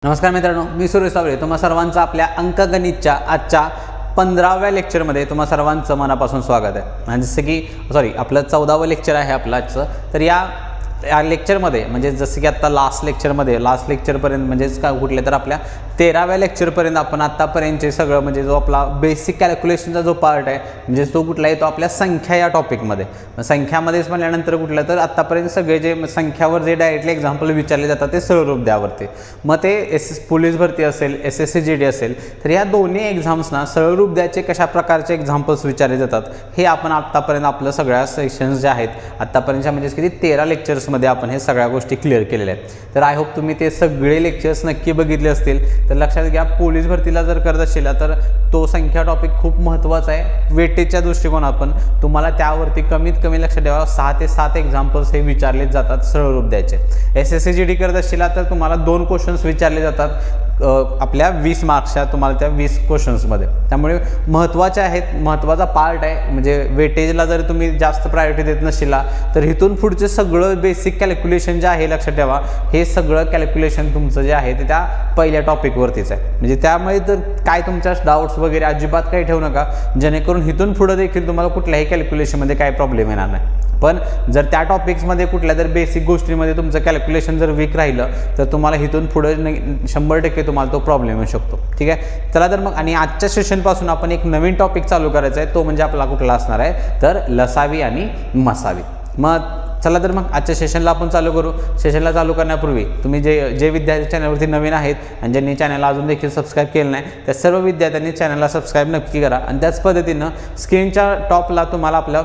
नमस्कार मित्रांनो, मी सुरेश सावळे तुम्हा सर्वांचं आपल्या अंकगणितच्या आजच्या 15व्या लेक्चरमध्ये तुम्हा सर्वांचं मनापासून स्वागत आहे। आणि जसं की आपलं 14वं लेक्चर आहे आपलं आजचं। तर या लेक्चरमध्ये म्हणजे जसं की आता लास्ट लेक्चरपर्यंत म्हणजेच का कुठले तर आपल्या 13व्या लेक्चरपर्यंत आपण आत्तापर्यंतचे सगळं म्हणजे जो आपला बेसिक कॅल्क्युलेशनचा जो पार्ट आहे म्हणजे तो कुठला आहे तो आपल्या संख्या या टॉपिकमध्ये। संख्यामध्येच म्हणल्यानंतर कुठलं तर आत्तापर्यंत सगळे जे संख्यावर जे डायरेक्टली एक्झाम्पल विचारले जातात ते सरळ रूप द्यावरती, मग ते पोलीस भरती असेल SSC-GD असेल तर या दोन्ही एक्झाम्सना सरळ रूप द्यायचे कशा प्रकारचे एक्झाम्पल्स विचारले जातात हे आपण आत्तापर्यंत आपलं सगळ्या सेशन्स जे आहेत आत्तापर्यंतच्या म्हणजे किती 13 लेक्चर्समध्ये आपण हे सगळ्या गोष्टी क्लिअर केलेल्या आहेत। तर आय होप तुम्ही ते सगळे लेक्चर्स नक्की बघितले असतील। तर लक्षात घ्या, पोलीस भरतीला जर करत असेल तर तो संख्या टॉपिक खूप महत्त्वाचा आहे। वेटेजच्या दृष्टिकोनातून तुम्हाला त्यावरती कमीत कमी लक्ष ठेवा 6 ते 7 एक्झाम्पल्स हे विचारले जातात सरळ रूप द्यायचे। SSC-GD करत असेल तर तुम्हाला 2 क्वेश्चन्स विचारले जातात आपल्या 20 मार्क्सच्या तुम्हाला त्या 20 क्वेश्चन्समध्ये। त्यामुळे महत्त्वाचे आहेत, महत्त्वाचा पार्ट आहे। म्हणजे वेटेजला जर तुम्ही जास्त प्रायोरिटी देत नसला तर इथून पुढचे सगळं बेसिक कॅल्क्युलेशन जे आहे लक्षात ठेवा हे सगळं कॅल्क्युलेशन तुमचं जे आहे ते त्या पहिल्या टॉपिकवरतीच आहे। म्हणजे त्यामुळे तर काय तुमच्या डाऊट्स वगैरे अजिबात काही ठेवू नका, जेणेकरून इथून पुढे देखील तुम्हाला कुठल्याही कॅल्क्युलेशनमध्ये काय प्रॉब्लेम येणार नाही। पण जर त्या टॉपिक्समध्ये कुठल्या तर बेसिक गोष्टींमध्ये तुमचं कॅल्क्युलेशन जर वीक राहिलं तर तुम्हाला इथून पुढे 100% तुम्हाला तो प्रॉब्लेम येऊ शकतो। ठीक आहे, चला तर मग आणि आजच्या सेशनपासून आपण एक नवीन टॉपिक चालू करायचा आहे, तो म्हणजे आपला कुठला असणार आहे तर लसावी आणि मसावी। मग चला तर मग आजच्या सेशनला आपण चालू करू। सेशनला चालू करण्यापूर्वी तुम्ही जे विद्यार्थी चॅनलवरती नवीन आहेत आणि ज्यांनी चॅनलला अजून देखील सबस्क्राईब केलं नाही त्या सर्व विद्यार्थ्यांनी चॅनलला सबस्क्राईब नक्की करा। आणि त्याच पद्धतीनं स्क्रीनच्या टॉपला तुम्हाला आपलं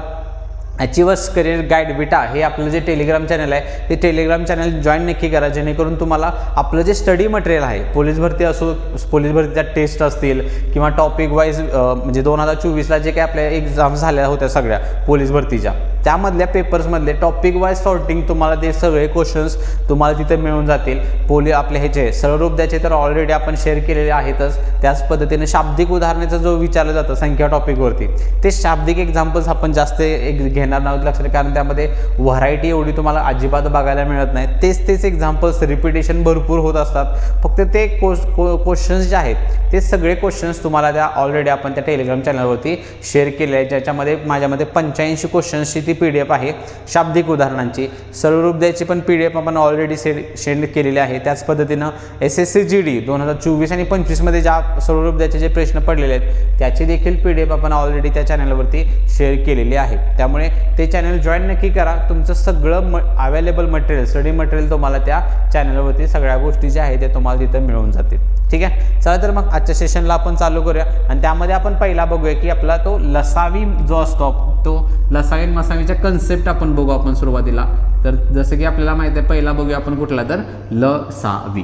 अचिव्हर्स करिअर गाईड विटा हे आपलं जे टेलिग्राम चॅनल आहे ते टेलिग्राम चॅनल जॉईन नक्की करा, जेणेकरून तुम्हाला आपलं जे स्टडी मटेरियल आहे पोलीस भरती असो, पोलीस भरतीच्या टेस्ट असतील किंवा टॉपिक वाईज म्हणजे 2024ला जे काही आपल्या एक्झाम्स झाल्या होत्या सगळ्या पोलीस भरतीच्या त्यामधल्या पेपर्समधले टॉपिक वाईज सॉर्टिंग तुम्हाला ते सगळे क्वेश्चन्स तुम्हाला तिथे मिळून जातील। आपले ह्याचे सरळ रूप द्यायचे तर ऑलरेडी आपण शेअर केलेले आहेतच। त्याच पद्धतीने शाब्दिक उदाहरणाचं जो विचारलं जातं संख्या टॉपिकवरती ते शाब्दिक एक्झाम्पल्स आपण जास्त घेणार नाहीत लक्षात, कारण त्यामध्ये व्हरायटी एवढी तुम्हाला अजिबात बघायला मिळत नाही। तेच एक्झाम्पल्स रिपिटेशन भरपूर होत असतात। फक्त ते क्वेश्चन्स जे आहेत ते सगळे क्वेश्चन्स तुम्हाला त्या ऑलरेडी आपण त्या टेलिग्राम चॅनलवरती शेअर केले आहे, ज्याच्यामध्ये माझ्यामध्ये 85 क्वेश्चन्सची ती PDF आहे शाब्दिक उदाहरणांची। सरळ रूप द्यायची पण PDF आपण ऑलरेडी सेंड केलेली आहे। त्याच पद्धतीनं SSC-GD 2024 आणि 25मध्ये ज्या सरळ रूप द्यायचे जे प्रश्न पडलेले आहेत त्याची देखील PDF आपण ऑलरेडी त्या चॅनलवरती शेअर केलेली आहे। त्यामुळे ते चॅनल जॉईन नक्की करा। तुमचं सगळं अवेलेबल मटेरियल स्टडी मटेरियल तुम्हाला त्या चॅनलवरती सगळ्या गोष्टी ज्या आहेत ते तुम्हाला तिथं मिळून जातील। ठीक आहे, चला तर मग आजच्या सेशनला आपण चालू करूया। आणि त्यामध्ये आपण पहिला बघूया की आपला तो लसावी जो असतो तो लसावी मसावीच्या कन्सेप्ट आपण बघू आपण सुरुवातीला। तर जसं की आपल्याला माहिती आहे पहिला बघूया आपण कुठला तर लसावी।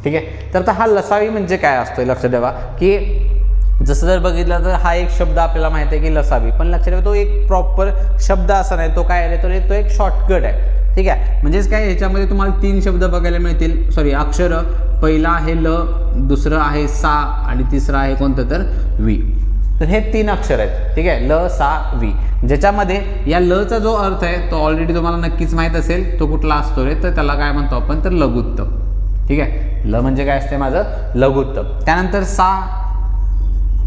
ठीक आहे, तर हा लसावी म्हणजे काय असतो लक्षात ठेवा की जसं जर बघितलं तर हा एक शब्द आपल्याला माहिती आहे की लसावी, पण लक्षात ठेवा तो एक प्रॉपर शब्द असा नाही, तो काय आहे तो एक शॉर्टकट आहे। ठीक आहे, म्हणजेच काय ह्याच्यामध्ये तुम्हाला 3 शब्द बघायला मिळतील, अक्षर। पहिला आहे ल, दुसरं आहे सा आणि तिसरं आहे कोणतं तर वी। तर हे 3 अक्षर आहेत। ठीक आहे, ल सा वी, ज्याच्यामध्ये या लचा जो अर्थ आहे तो ऑलरेडी तुम्हाला नक्कीच माहीत असेल, तो कुठला असतो रे तर त्याला काय म्हणतो आपण तर लघुत्तम। ठीक आहे, ल म्हणजे काय असते माझं लघुत्तम। त्यानंतर सा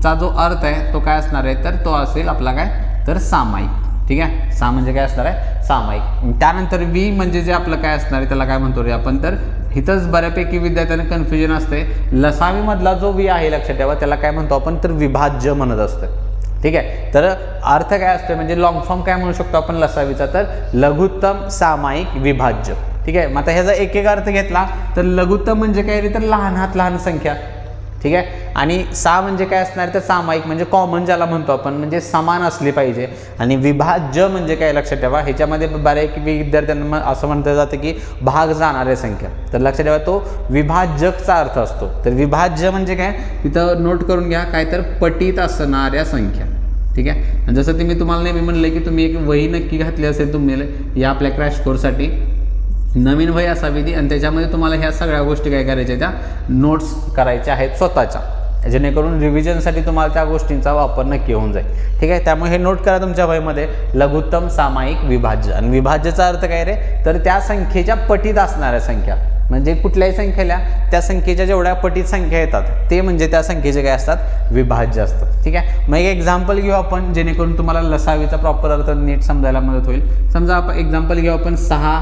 चा जो अर्थ आहे तो काय असणार आहे तर तो असेल आपला काय तर सामायिक। ठीक आहे, सा म्हणजे काय असणार आहे सामायिक। त्यानंतर वी म्हणजे जे आपलं काय असणार आहे त्याला काय म्हणतो रे आपण तर इथंच बऱ्यापैकी विद्यार्थ्यांना कन्फ्युजन असते। लसावीमधला जो वी आहे लक्षात ठेवा त्याला काय म्हणतो आपण तर विभाज्य म्हणत असतं। ठीक आहे, तर अर्थ काय असतो म्हणजे लॉंग फॉर्म काय म्हणू शकतो आपण लसावीचा तर लघुत्तम सामायिक विभाज्य। ठीक आहे, मग आता ह्याचा एक अर्थ घेतला तर लघुत्तम म्हणजे काय रे तर लहानात लहान संख्या। ठीक आहे, आणि सा म्हणजे काय असणार तर सामायिक म्हणजे कॉमन ज्याला म्हणतो आपण म्हणजे समान असली पाहिजे। आणि विभाज्य म्हणजे काय लक्षात ठेवा ह्याच्यामध्ये बऱ्यापैकी विद्यार्थ्यांना असं म्हटलं जातं की भाग जाणाऱ्या संख्या, तर लक्षात ठेवा तो विभाजकचा अर्थ असतो। तर विभाज्य म्हणजे काय तिथं नोट करून घ्या काय तर पटीत असणाऱ्या संख्या। ठीक आहे, आणि जसं मी तुम्हाला नेहमी म्हणलं की तुम्ही एक वही नक्की घातली असेल तुम्ही या आपल्या क्रॅश कोर्ससाठी नवीन वही असावी ती, आणि त्याच्यामध्ये तुम्हाला ह्या सगळ्या गोष्टी काय करायच्या त्या नोट्स करायच्या आहेत स्वतःच्या, जेणेकरून रिव्हिजनसाठी तुम्हाला त्या गोष्टींचा वापर नक्की होऊन जाईल। ठीक आहे, त्यामुळे हे नोट करा तुमच्या वहीमध्ये लघुत्तम सामायिक विभाज्य। आणि विभाज्याचा अर्थ काय रे तर त्या संख्येच्या पटीत असणाऱ्या संख्या। म्हणजे कुठल्याही संख्येला त्या संख्येच्या जेवढ्या पटीत संख्या येतात ते म्हणजे त्या संख्येचे काय असतात, विभाज्य असतात. ठीक आहे. मग एक एक्झाम्पल घेऊ आपण जेणेकरून तुम्हाला लसावीचा प्रॉपर अर्थ नीट समजायला मदत होईल. समजा आपण एक्झाम्पल घेऊ आपण 6,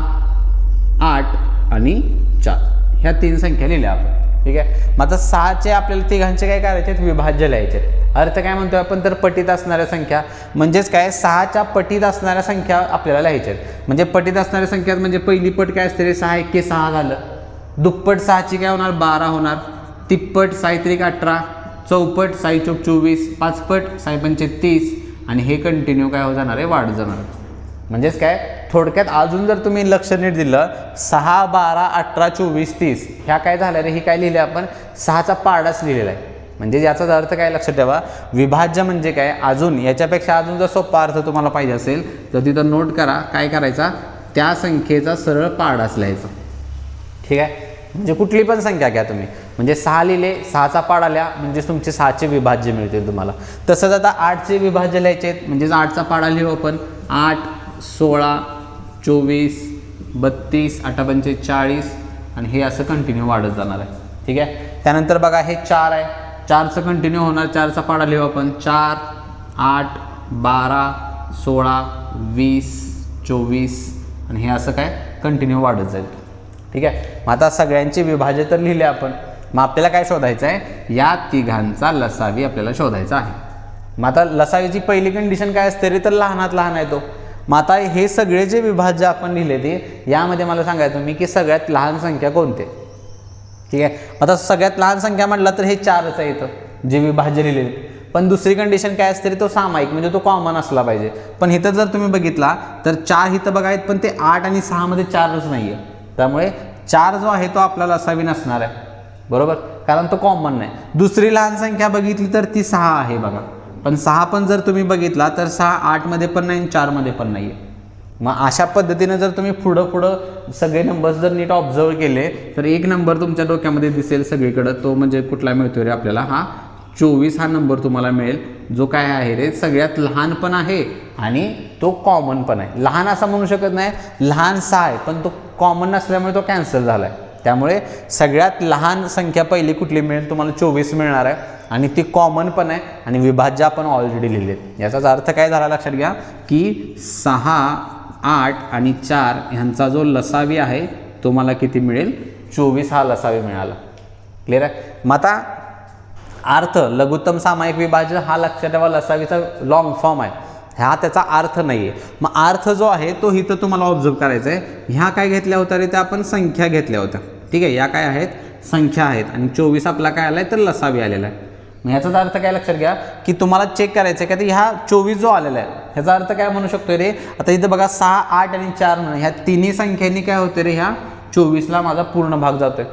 8 आणि 4 ह्या 3 संख्या लिहिल्या आपण. ठीक आहे. मग आता 6चे आपल्याला तिघांचे काय करायचे, विभाज्य लिहायचे. अर्थ काय म्हणतोय आपण, तर पटीत असणाऱ्या संख्या म्हणजेच काय 6च्या पटीत असणाऱ्या संख्या आपल्याला लिहायच्या. म्हणजे पटीत असणाऱ्या संख्या म्हणजे पहिली पट काय असते रे, 6 एके 6 झालं. दुप्पट 6ची काय होणार, 12 होणार. तिप्पट 6 त्रिक 18, चौपट 6 चौक 24, पाचपट 6 पंचे 30 आणि हे कंटिन्यू काय हो जाणार आहे, वाढत जाणार. म्हणजेच काय थोडक्यात अजून जर तुम्ही लक्ष नीट दिलं 6, 12, 18, 24, 30 ह्या काय झाल्या रे, ही काय लिहिले आपण 6चा पाडाच लिहिलेला आहे. म्हणजे याचा अर्थ काय लक्षात ठेवा, विभाज्य म्हणजे काय, अजून याच्यापेक्षा अजून जर सोपा अर्थ तुम्हाला पाहिजे असेल तर तिथं नोट करा, काय करायचा, त्या संख्येचा सरळ पाडाच लिहायचा. ठीक आहे. म्हणजे कुठली पण संख्या घ्या तुम्ही, म्हणजे 6 लिहिले 6चा पाड आल्या म्हणजे तुमचे 6चे विभाज्य मिळतील तुम्हाला. तसंच आता 8चे विभाज्य लिहायचे आहेत, म्हणजेच 8चा पाडा लिहू आपण. 8, 16, 24, 32, 8 पंचे 40 आणि हे असं कंटिन्यू वाढत जाणार आहे. ठीक आहे. त्यानंतर बघा हे 4 आहे, 4चं कंटिन्यू होणार. 4चा पाडा लिहू आपण. 4, 8, 12, 16, 20, 24 आणि हे असं काय कंटिन्यू वाढत जाईल. ठीक आहे. मग आता सगळ्यांचे विभाज्य तर लिहिले आपण. मग आपल्याला काय शोधायचं आहे, या तिघांचा लसावी आपल्याला शोधायचा आहे. मग आता लसावीची पहिली कंडिशन काय असते रे, तर लहानात लहान आहे तो. मग आता हे सगळे जे विभाज्य आपण लिहिले ते यामध्ये मला सांगायचं तुम्ही की सगळ्यात लहान संख्या कोणते. ठीक आहे. आता सगळ्यात लहान संख्या म्हटलं तर हे 4च आहे इथं जे विभाज्य लिहिलेले. पण दुसरी कंडिशन काय असते, तो सामायिक म्हणजे तो कॉमन असला पाहिजे. पण इथं जर तुम्ही बघितला तर 4 इथं बघायत, पण ते 8 आणि 6 मध्ये 4च नाही आहे. त्यामुळे 4 जो आहे तो आपल्याला लसावी नसणार आहे, बरोबर, कारण तो कॉमन नाही. दुसरी लहान संख्या बघितली तर ती 6 आहे बघा. पण 6 पण जर तुम्ही बघितला तर 6 8 मध्ये पण नाही, 4 मध्ये पण नाही आहे. मग अशा पद्धतीनं जर तुम्ही पुढं सगळे नंबर्स जर नीट ऑब्झर्व केले तर एक नंबर तुमच्या डोक्यामध्ये दिसेल सगळीकडं, तो म्हणजे कुठला मिळतो रे आपल्याला, हा 24 हा नंबर तुम्हाला मिळेल, जो काय आहे रे सगळ्यात लहान पण आहे आणि तो कॉमन पण आहे. लहान असं म्हणू शकत नाही, लहान 6 आहे पण तो कॉमन नसल्यामुळे तो कॅन्सल झाला आहे. त्यामुळे सगळ्यात लहान संख्या पहिली कुठली मिळेल, तुम्हाला 24 मिळणार आहे आणि ती कॉमन पण आहे आणि विभाज्य आपण ऑलरेडी लिहिलेत. याचाच अर्थ काय झाला लक्षात घ्या की 6, 8 आणि 4 ह्यांचा जो लसावी आहे तो मला किती मिळेल, 24 हा लसावी मिळाला. क्लिअर आहे. मग आता अर्थ लघुत्तम सामायिक विभाज्य हा लक्षात ठेवा लसावीचा लॉंग फॉर्म आहे, हा त्याचा अर्थ नाही आहे. मग अर्थ जो आहे तो इथं तुम्हाला ऑब्झर्व करायचा आहे. ह्या काय घेतल्या होत्या रे, त्या आपण संख्या घेतल्या होत्या. ठीक आहे. या काय आहेत, संख्या आहेत आणि 24 आपला काय आला आहे तर लसावी आलेला आहे. मग ह्याचाच अर्थ काय लक्षात घ्या की तुम्हाला चेक करायचं आहे की ह्या 24 जो आलेला आहे ह्याचा अर्थ काय म्हणू शकतो रे, आता इथं बघा 6, 8 आणि 4 ह्या तिन्ही संख्यांनी काय होते रे, ह्या 24ला माझा पूर्ण भाग जातोय,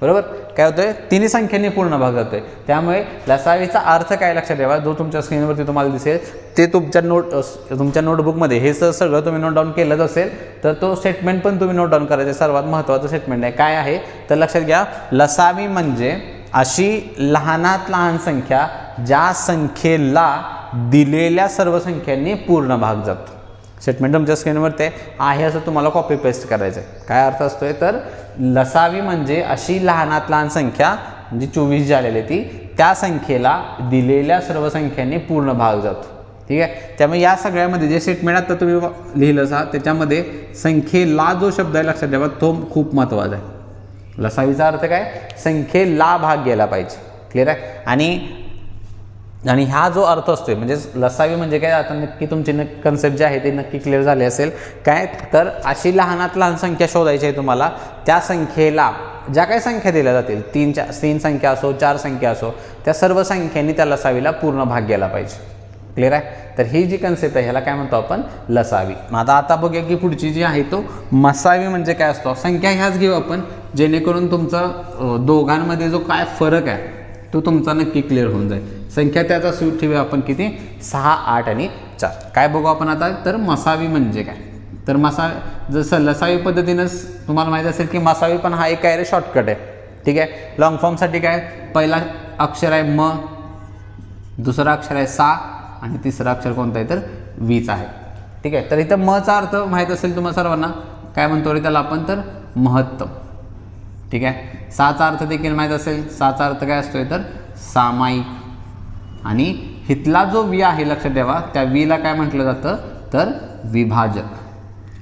बरोबर. काय होतोय, तिन्ही संख्यांनी पूर्ण भाग जातोय. त्यामुळे लसावीचा अर्थ काय लक्षात ठेवा, जो तुमच्या स्क्रीनवरती तुम्हाला दिसेल ते तुमच्या नोटबुकमध्ये हे सगळं तुम्ही नोट डाऊन केलंच असेल तर तो स्टेटमेंट पण तुम्ही नोट डाऊन करायचं. सर्वात महत्त्वाचं स्टेटमेंट आहे. काय आहे तर लक्षात घ्या, लसावी म्हणजे अशी लहानात लहान संख्या ज्या संख्येला दिलेल्या सर्व संख्यांनी पूर्ण भाग जातो. स्टेटमेंट तुमच्या स्क्रीनवरती आहे असं तुम्हाला कॉपी पेस्ट करायचं आहे. काय अर्थ असतोय तर लसावी म्हणजे अशी लहानात लहान संख्या म्हणजे 24 जी आलेली ती त्या संख्येला दिलेल्या सर्व संख्यांनी पूर्ण भाग जातो. ठीक आहे. त्यामुळे या सगळ्यामध्ये जे स्टेटमेंट आता तुम्ही लिहिलं असा त्याच्यामध्ये संख्येला जो शब्द आहे लक्षात ठेवा तो खूप महत्त्वाचा आहे. लसावीचा अर्थ काय, संख्येला भाग गेला पाहिजे. क्लिअर आहे. आणि हा जो अर्थ असतोय म्हणजे लसावी म्हणजे काय, आता नक्की तुमची कन्सेप्ट जे आहे ते नक्की क्लिअर झाले असेल. काय तर अशी लहानात लहान संख्या शोधायची आहे तुम्हाला, त्या संख्येला ज्या काही संख्या दिल्या जातील 3 संख्या असो 4 संख्या असो त्या सर्व संख्यांनी त्या लसावीला पूर्ण भाग गेला पाहिजे. क्लिअर आहे. तर ही जी कन्सेप्ट आहे ह्याला काय म्हणतो आपण, लसावी. मग आता बघूया की पुढची जी आहे तो मसावी म्हणजे काय असतो. संख्या ह्याच घेऊ आपण जेणेकरून तुमचा दोघांमध्ये जो काय फरक आहे तो तुमचा नक्की क्लिअर होऊन जाईल. संख्या त्याचा सूट ठेवूया आपण किती, 6, 8 आणि 4. काय बघू आपण आता तर मसावी म्हणजे काय, तर जसं लसावी पद्धतीनंच तुम्हाला माहीत असेल की मसावी पण हा एक काय रे शॉर्टकट आहे. ठीक आहे. लॉंग फॉर्मसाठी काय, पहिला अक्षर आहे म, दुसरा अक्षर आहे सा आणि तिसरा अक्षर कोणतं आहे तर 20 आहे. ठीक आहे. तर इथं मचा अर्थ माहीत असेल तुम्हाला सर्वांना, काय म्हणतो रे त्याला आपण तर महत्तम. ठीक आहे. सहाचा अर्थ देखील माहीत असेल. सहाचा अर्थ काय असतोय तर सामायिक. आणि हितला जो वी आहे लक्षात ठेवा, त्या वीला काय म्हटलं जातं तर विभाजक.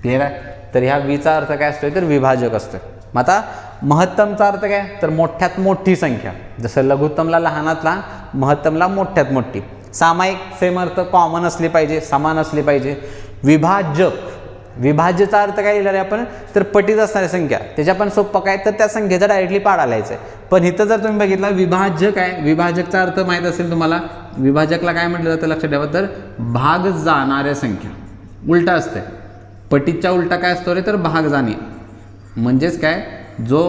क्लिअर आहे. तर ह्या वीचा अर्थ काय असतोय तर विभाजक असतोय. मग आता महत्तमचा अर्थ काय तर मोठ्यात मोठी संख्या. जसं लघुत्तमला लहानात लहान, महत्तमला मोठ्यात मोठी. सामायिक सेम अर्थ, कॉमन असली पाहिजे, समान असली पाहिजे. विभाजक, विभाज्यचा अर्थ काय लिहिला आहे आपण तर पटीत असणारी संख्या. त्याच्या पण सोपं काय तर त्या संख्येचा डायरेक्टली पाडा लिहायचा आहे. पण इथं जर तुम्ही बघितलं विभाजक आहे, विभाजकचा अर्थ माहीत असेल तुम्हाला. विभाजकला काय म्हटलं जातं लक्षात ठेवा तर भाग जाणाऱ्या संख्या. उलटा असते, पटीच्या उलटा काय असतो रे तर भाग जाणे. म्हणजेच काय जो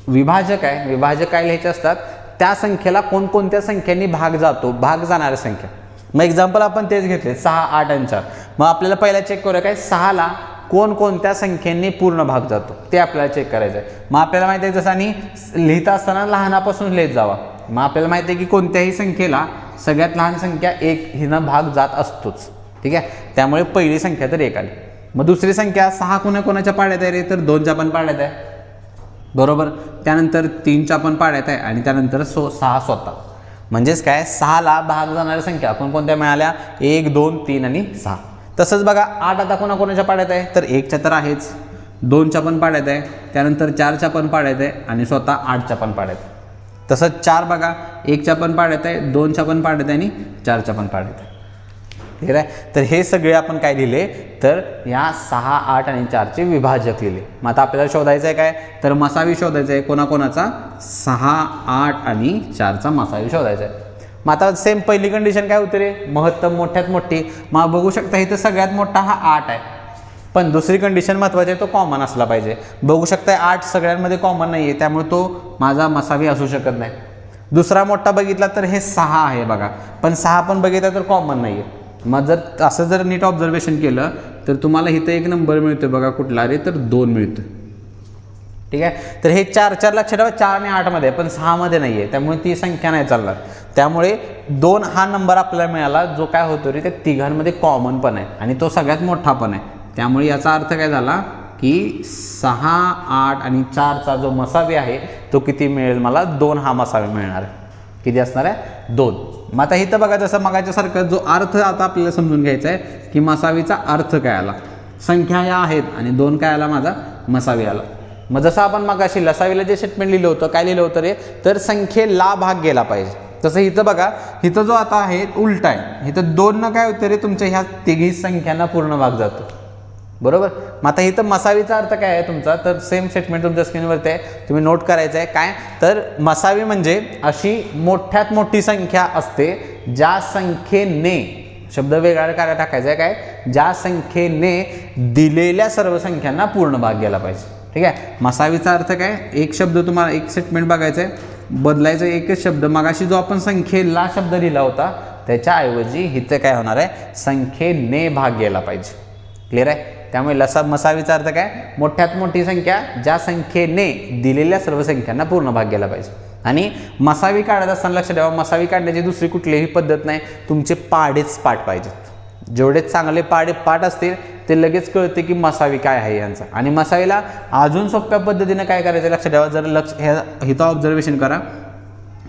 विभाजक आहे, विभाजक काय लिहायचे असतात त्या संख्येला कोणकोणत्या संख्यांनी भाग जातो, भाग जाणाऱ्या संख्या. मग एक्झाम्पल आपण तेच घेतले 6, 8 आणि 4. मग आपल्याला पहिला चेक करूया काय 6ला कोणकोणत्या संख्येने पूर्ण भाग जातो ते आपल्याला चेक करायचं आहे. मग आपल्याला माहिती आहे जसं आणि लिहित असताना लहानापासून लिहित जावा. मग आपल्याला माहिती आहे की कोणत्याही संख्येला सगळ्यात लहान संख्या 1 हिनं भाग जात असतोच. ठीक आहे. त्यामुळे पहिली संख्या तर 1 आली. मग दुसरी संख्या 6 कोणाच्या पाड्यात आहे रे तर 2च्या पण पाड्यात आहे. बरोबर. त्यानंतर 3च्या पण पाड्यात आहे आणि त्यानंतर 6 स्वतः. म्हणजेच काय 6ला भाग जाणाऱ्या संख्या कोणकोणत्या मिळाल्या 1, 2, 3 आणि 6. तसंच बघा 8 आता कोणाच्या पाड्यात आहे तर 1च्या तर आहेच, 2च्या पण पाड्यात आहे, त्यानंतर 4च्या पण पाड्यात आहे आणि स्वतः 8च्या पण पाड्यात आहे. तसंच 4 बघा 1च्या पण पाड्यात आहे, 2च्या पण पाड्यात आहे आणि 4च्या पण पाड्यात आहे. ठीक आहे. तर हे सगळे आपण काय लिहिले तर या 6, 8 आणि 4चे विभाजक लिहिले. मग आता आपल्याला शोधायचं आहे काय तर मसावी शोधायचं आहे. कोणाकोणाचा 6, 8 आणि 4चा मसावी शोधायचा आहे. मग आता सेम पहिली कंडिशन काय होते रे महत्तम मोठ्यात मोठी. मग बघू शकता इथं सगळ्यात मोठा हा 8 आहे. पण दुसरी कंडिशन महत्त्वाची आहे तो कॉमन असला पाहिजे. बघू शकता 8 सगळ्यांमध्ये कॉमन नाही आहे त्यामुळे तो माझा मसावी असू शकत नाही. दुसरा मोठा बघितला तर हे 6 आहे बघा, पण 6 पण बघितला तर कॉमन नाही आहे. मग जर असं जर नीट ऑब्झर्वेशन केलं तर तुम्हाला इथं एक नंबर मिळतो बघा कुठला रे तर 2 मिळतो. ठीक आहे. तर हे 4 लक्षात ठेवा 4 आणि 8 मध्ये पण 6 मध्ये नाही आहे त्यामुळे ती संख्या नाही चालणार. त्यामुळे 2 हा नंबर आपल्याला मिळाला जो काय होतो रे त्या तिघांमध्ये कॉमन पण आहे आणि तो सगळ्यात मोठा पण आहे. त्यामुळे याचा अर्थ काय झाला की 6, 8 आणि 4चा जो मसावी आहे तो किती मिळेल मला 2 हा मसावी मिळणार आहे. किती असणार आहे 2. मग आता इथं बघा जसं मगाच्यासारखं जो अर्थ आता आपल्याला समजून घ्यायचा आहे की मसावीचा अर्थ काय आला. संख्या या आहेत आणि 2 काय आला माझा मसावी आला. मग जसं आपण मगाशी लसावीला जे स्टेटमेंट लिहिलं होतं काय लिहिलं होतं रे तर संख्येला भाग गेला पाहिजे. तसं इथं बघा इथं जो आता आहे उलटा आहे. इथं 2 काय होतं रे तुमच्या ह्या तिघी संख्यांना पूर्ण भाग जातो. बरोबर. मग आता इथं मसावीचा अर्थ काय आहे तुमचा तर सेम स्टेटमेंट तुमच्या स्क्रीनवरती आहे, तुम्ही नोट करायचं आहे काय तर मसावी म्हणजे अशी मोठ्यात मोठी संख्या असते ज्या संख्येने शब्द वेगळा कार्य टाकायचा आहे काय ज्या संख्येने दिलेल्या सर्व संख्यांना पूर्ण भाग गेला पाहिजे. ठीक आहे. मसावीचा अर्थ काय एक शब्द तुम्हाला एक स्टेटमेंट बघायचं आहे, बदलायचं एकच शब्द. मगाशी जो आपण संख्येला शब्द लिहिला होता त्याच्याऐवजी इथं काय होणार आहे संख्येने भाग गेला पाहिजे. क्लिअर आहे. त्यामुळे मसावीचा अर्थ काय मोठ्यात मोठी संख्या ज्या संख्येने दिलेल्या सर्व संख्यांना पूर्ण भाग गेला पाहिजे. आणि मसावी काढत असताना लक्षात ठेवा मसावी काढण्याची दुसरी कुठलीही पद्धत नाही, तुमचे पाडेच पाठ पाहिजेत. जेवढे चांगले पाठ असतील ते लगेच कळते की मसावी काय आहे यांचा. आणि मसावीला अजून सोप्या पद्धतीने काय करायचं लक्षात ठेवा. जर इथं ऑब्झर्वेशन करा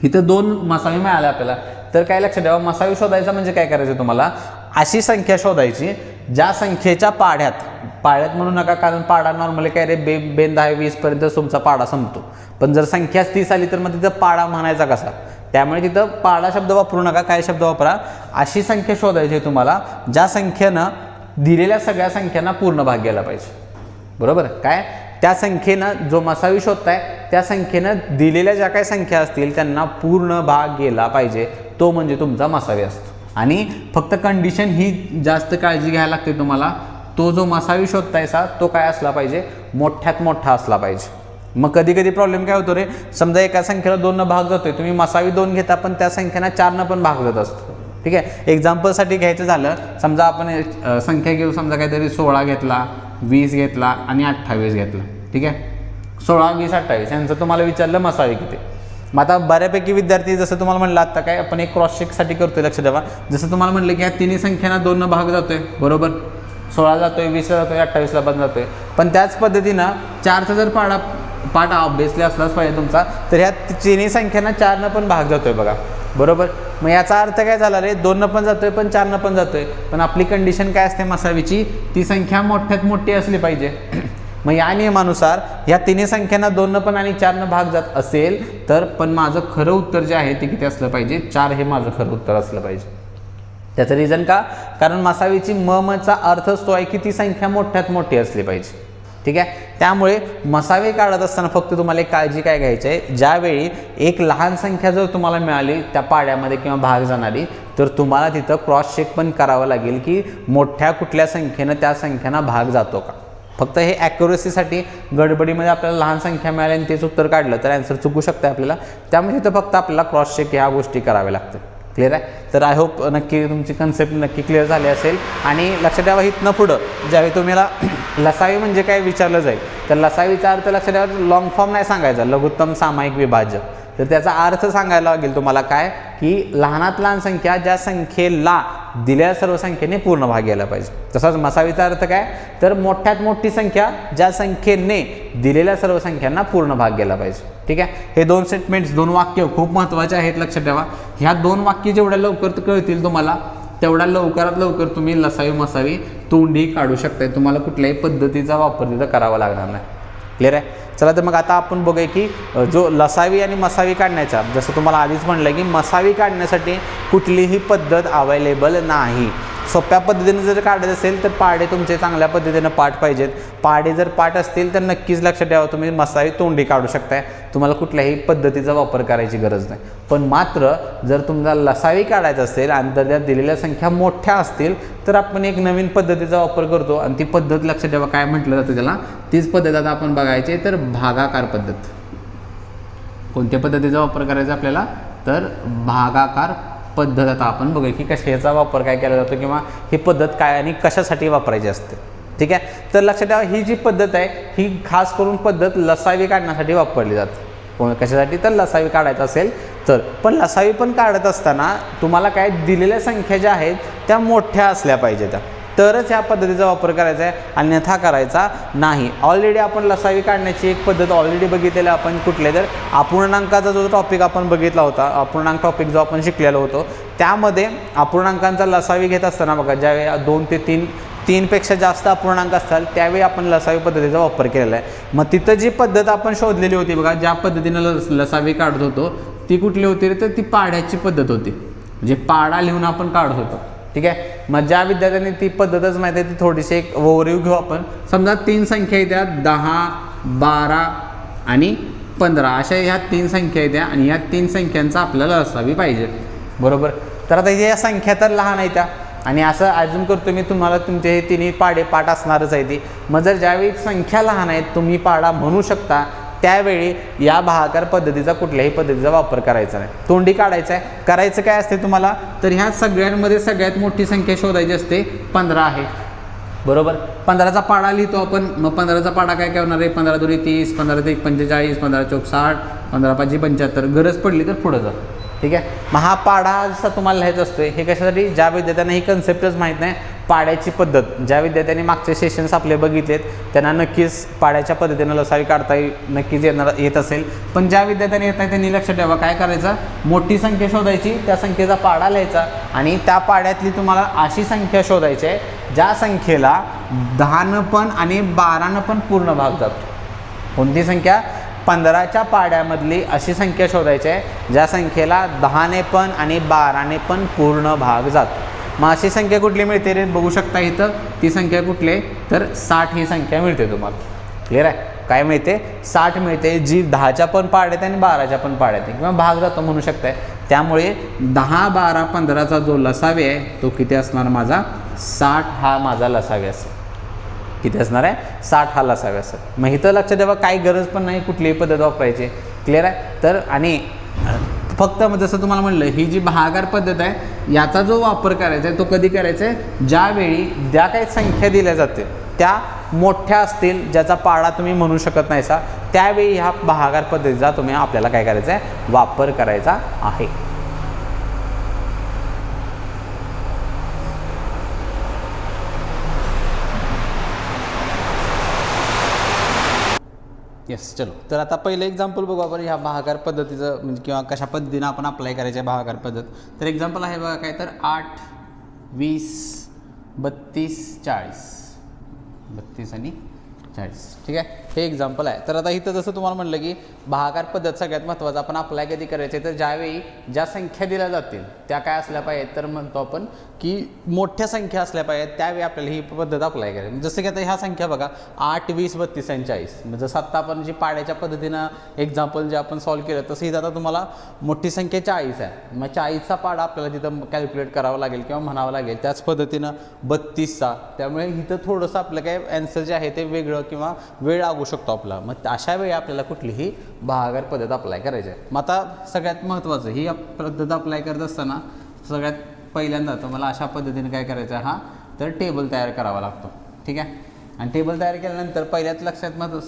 इथं 2 मसावी मिळाल्या आपल्याला तर काय लक्षात ठेवा मसावी शोधायचा म्हणजे काय करायचं तुम्हाला अशी संख्या शोधायची ज्या संख्येच्या पाड्यात म्हणू नका कारण पाडा नॉर्मली काय रे बेन 10, 20 पर्यंत तुमचा पाडा संपतो. पण जर संख्या 30 आली तर मग तिथं पाडा म्हणायचा कसा. त्यामुळे तिथं पाडा शब्द वापरू नका, काय शब्द वापरा अशी संख्या शोधायची तुम्हाला ज्या संख्येनं दिलेल्या सगळ्या संख्यांना पूर्ण भाग गेला पाहिजे. बरोबर. काय त्या संख्येनं जो मसावी शोधताय त्या संख्येनं दिलेल्या ज्या काही संख्या असतील त्यांना पूर्ण भाग गेला पाहिजे, तो म्हणजे तुमचा मसावी असतो. आणि फक्त कंडिशन ही जास्त काळजी घ्यायला लागते तुम्हाला, तो जो मसावी शोधतायसा तो काय असला पाहिजे मोठ्यात मोठा असला पाहिजे. मग कधी कधी प्रॉब्लेम काय होतो रे समजा एका संख्येला 2 भाग जातोय, तुम्ही मसावी 2 घेता पण त्या संख्येला 4 पण भाग जात असतो. ठीक आहे. एक्झाम्पलसाठी घ्यायचं झालं समजा आपण संख्या घेऊ समजा काहीतरी 16 घेतला, 20 घेतला आणि 28 घेतला. ठीक आहे. 16, 20, 28 यांचं तुम्हाला विचारलं मसावी किती. मग आता बऱ्यापैकी विद्यार्थी जसं तुम्हाला म्हणलं आता काय आपण एक क्रॉस चेकसाठी करतोय लक्ष ठेवा. जसं तुम्हाला म्हटलं की या तिन्ही संख्यांना 2 भाग जातोय. बरोबर. 16 जातोय, 20 जातोय, 28 पण जातोय. पण त्याच पद्धतीनं 4चा जर पाडा पाठ ऑब्विसली असलाच पाहिजे तुमचा. तर ह्या तिन्ही संख्यांना 4 पण भाग जातोय बघा, बरोबर. मग याचा अर्थ काय झाला रे, 2 पण जातोय पण 4 पण जातोय. पण आपली कंडिशन काय असते मसावीची, ती संख्या मोठ्यात मोठी असली पाहिजे. मग या नियमानुसार या तिन्ही संख्यांना 2 पण आणि 4 भाग जात असेल तर पण माझं खरं उत्तर जे आहे ते किती असलं पाहिजे, 4 हे माझं खरं उत्तर असलं पाहिजे. त्याचं रिझन का, कारण मसावीची मचा अर्थच तो आहे की ती संख्या मोठ्यात मोठी असली पाहिजे. ठीक आहे. त्यामुळे मसावे काढत असताना फक्त तुम्हाला एक काळजी काय घ्यायची आहे, ज्यावेळी एक लहान संख्या जर तुम्हाला मिळाली त्या पाड्यामध्ये किंवा भाग जाणारी, तर तुम्हाला तिथं क्रॉस चेक पण करावं लागेल की मोठ्या कुठल्या संख्येनं त्या संख्यांना भाग जातो का. फक्त हे ॲक्युरेसीसाठी गडबडीमध्ये आपल्याला लहान संख्या मिळाली आणि तेच उत्तर काढलं तर ॲन्सर चुकू शकतं आपल्याला. त्यामुळे तिथं फक्त आपल्याला क्रॉस चेक ह्या गोष्टी कराव्या लागतात. क्लिअर आहे. तर आय होप नक्की तुमची कन्सेप्ट नक्की क्लिअर झाली असेल. आणि लक्षात ठेवा इथनं पुढं ज्यावेळी तुम्हाला लसावी म्हणजे काय विचारलं जाईल, तर लसावीचा अर्थ लक्षात ठेवा लॉंग फॉर्म नाही सांगायचा, लघुत्तम सामायिक विभाज्य. तर त्याचा अर्थ सांगायला लागेल तुम्हाला काय, की लहानात लहान संख्या ज्या संख्येला दिलेल्या सर्व संख्येने पूर्ण भाग घ्यायला पाहिजे. तसाच मसावीचा अर्थ काय, तर मोठ्यात मोठी संख्या ज्या संख्येने दिलेल्या सर्व संख्यांना पूर्ण भाग घ्यायला पाहिजे. ठीक आहे. हे 2 स्टेटमेंट्स 2 वाक्य खूप महत्त्वाचे आहेत, लक्षात ठेवा. ह्या 2 वाक्य जेवढ्या लवकर कळतील तुम्हाला तेवढ्या लवकरात लवकर तुम्ही लसावी मसावी तोंडी काढू शकताय. तुम्हाला कुठल्याही पद्धतीचा वापर तिथं करावा लागणार नाही. क्लिअर आहे. चला तर मग आता आपण बघूया की जो लसावी आणि मसावी काढण्याचा, जसं तुम्हाला आधीच म्हणलं की मसावी काढण्यासाठी कुठलीही पद्धत अवेलेबल नाही. सोप्या पद्धतीने जर काढत असेल तर पाढे तुमचे चांगल्या पद्धतीनं पाठ पाहिजेत. पाढे जर पाठ असतील तर नक्कीच लक्षात ठेवा तुम्ही मसावी तोंडी काढू शकताय. तुम्हाला कुठल्याही पद्धतीचा वापर करायची गरज नाही. पण मात्र जर तुम्हाला लसावी काढायचं असेल आणि तर त्यात दिलेल्या संख्या मोठ्या असतील तर आपण एक नवीन पद्धतीचा वापर करतो आणि ती पद्धत लक्षात ठेवा काय म्हटलं जातं त्याला, तीच पद्धत आता आपण बघायची तर भागाकार पद्धत. कोणत्या पद्धतीचा वापर करायचा आपल्याला, तर भागाकार पद्धत. आता आपण बघूया की कशाचा वापर काय केला जातो किंवा ही पद्धत काय आणि कशासाठी वापरायची असते. ठीक आहे. तर लक्षात ठेवा ही जी पद्धत आहे ही खास करून पद्धत लसावी काढण्यासाठी वापरली जाते. कशासाठी, तर लसावी काढायचं असेल तर. पण लसावी पण काढत असताना तुम्हाला काय दिलेल्या संख्या ज्या आहेत त्या मोठ्या असल्या पाहिजेत, तरच ह्या पद्धतीचा वापर करायचा आहे, अन्यथा करायचा नाही. ऑलरेडी आपण लसावी काढण्याची एक पद्धत ऑलरेडी बघितलेली आपण कुठले, तर अपूर्णांकाचा जो टॉपिक आपण बघितला होता, अपूर्णांक टॉपिक जो आपण शिकलेलो होतो, त्यामध्ये अपूर्णांकांचा लसावी घेत असताना बघा ज्यावेळी 2 ते 3 पेक्षा जास्त अपूर्णांक असतात त्यावेळी आपण लसावी पद्धतीचा वापर केलेला आहे. मग तिथं जी पद्धत आपण शोधलेली होती बघा, ज्या पद्धतीनं लसावी काढत होतो ती कुठली होती तर ती पाढ्याची पद्धत होती. म्हणजे पाढा लिहून आपण काढत होतो. ठीक आहे. मग ज्या विद्यार्थ्यांनी ती पद्धतच माहिती आहे ती थोडीशी एक ओव्हरव्ह्यू घेऊ आपण. समजा 3 संख्या येत्या 10, 12 आणि 15 अशा ह्या 3 संख्या येत्या आणि ह्या 3 संख्यांचा आपल्याला लसावी पाहिजे, बरोबर. तर आता या संख्या तर लहान आहेत त्या आणि असं अजून करतो मी तुम्हाला तुमचे हे तिन्ही पाढे पाठ असणारच आहे ती. मग जर ज्यावेळी संख्या लहान आहेत तुम्ही पाढा म्हणू शकता त्यावेळी या भागाकार पद्धतीचा कुठल्याही पद्धतीचा वापर करायचा नाही, तोंडी काढायचा आहे. करायचं काय असते तुम्हाला, तर ह्या सगळ्यांमध्ये सगळ्यात मोठी संख्या शोधायची असते 15 आहे, बरोबर. 15चा पाढा लिहितो आपण. मग 15चा पाढा काय होणार आहे, 15 दुनी 30, 15 ते 45, 15 चौक 60, 15 पाची 75. गरज पडली तर पुढं जा. ठीक आहे. मग हा पाढा जसा तुम्हाला लिहायचा असतो हे कशासाठी, ज्या विद्यार्थ्यांना ही कन्सेप्टच माहीत नाही पाड्याची पद्धत, ज्या विद्यार्थ्यांनी मागचे सेशन्स आपले बघितलेत त्यांना नक्कीच पाड्याच्या पद्धतीनं लसावी काढता नक्कीच येत असेल. पण ज्या विद्यार्थ्यांनी येत नाही त्यांनी लक्षात ठेवा काय करायचं, मोठी संख्या शोधायची, त्या संख्येचा पाढा लिहायचा आणि त्या पाड्यातली तुम्हाला अशी संख्या शोधायची आहे ज्या संख्येला 10 पण आणि 12 पण पूर्ण भाग जातो. कोणती संख्या, 15च्या पाड्यामधली अशी संख्या शोधायची आहे ज्या संख्येला 10 पण आणि 12 पण पूर्ण भाग जातो. मग अशी संख्या कुठली मिळते रे, बघू शकता इथं ती संख्या कुठली, तर 60 ही संख्या मिळते तुम्हाला. क्लिअर आहे. काय मिळते, 60 मिळते, जी 10च्या पण पाड्यात आणि 12च्या पण पाड्यात किंवा भाग जातो म्हणू शकताय. त्यामुळे 10, 12, 15चा जो लसावी आहे तो किती असणार माझा, 60 हा माझा लसावी असेल. किती असणार आहे, 60 हा लसावी असेल. मग इथं लक्षात ठेवा काही गरज पण नाही कुठलीही पद्धत वापरायची. क्लिअर आहे. तर आणि फक्त जसं तुम्हाला म्हणलं ही जी भागाकार पद्धत आहे याचा जो वापर करायचा आहे तो कधी करायचा आहे, ज्यावेळी ज्या काही संख्या दिल्या जाते त्या मोठ्या असतील ज्याचा पाढा तुम्ही म्हणू शकत नाहीसा त्यावेळी ह्या भागाकार पद्धतीचा तुम्ही आपल्याला काय करायचा आहे, वापर करायचा आहे. येस चलो. तर आता पहिलं एक्झाम्पल बघू आपण ह्या भागाकार पद्धतीचं म्हणजे किंवा कशा पद्धतीनं आपण अप्लाय करायचं आहे भागाकार पद्धत. तर एक्झाम्पल आहे बघा काय तर 8, 20, 32, 40. 32 आणि 40 ठीक आहे, हे एक्झाम्पल आहे. तर आता इथं जसं तुम्हाला म्हटलं की भागाकार पद्धत सगळ्यात महत्त्वाचं आपण अप्लाय कधी करायचे, तर ज्यावेळी ज्या संख्या दिल्या जातील त्या काय असल्या पाहिजेत, तर म्हणतो आपण की मोठ्या संख्या असल्या पाहिजेत त्यावेळी आपल्याला ही पद्धत अप्लाय करायची. जसं की आता ह्या संख्या बघा 8, 20, 32 आणि 40. म्हणजे जसं आत्ता आपण जी पाड्याच्या पद्धतीनं एक्झाम्पल जे आपण सॉल्व्ह केलं तसं इथं आता तुम्हाला मोठी संख्या 40 आहे. मग 40चा पाडा आपल्याला तिथं कॅल्क्युलेट करावा लागेल किंवा म्हणावं लागेल. त्याच पद्धतीनं 32चा. त्यामुळे इथं थोडंसं आपलं काय ॲन्सर जे आहे ते वेगळं किंवा वेळ लागू शकतो आपला. मग अशा वेळी आपल्याला कुठलीही भागाकार पद्धत अप्लाय करायची आहे. मग आता सगळ्यात महत्त्वाचं ही पद्धत अप्लाय करत असताना सगळ्यात पहिल्यांदा तुम्हाला अशा पद्धतीने काय करायचं आहे, हा तर टेबल तयार करावा लागतो. ठीक आहे. आणि टेबल तयार केल्यानंतर पहिल्याच लक्षात मग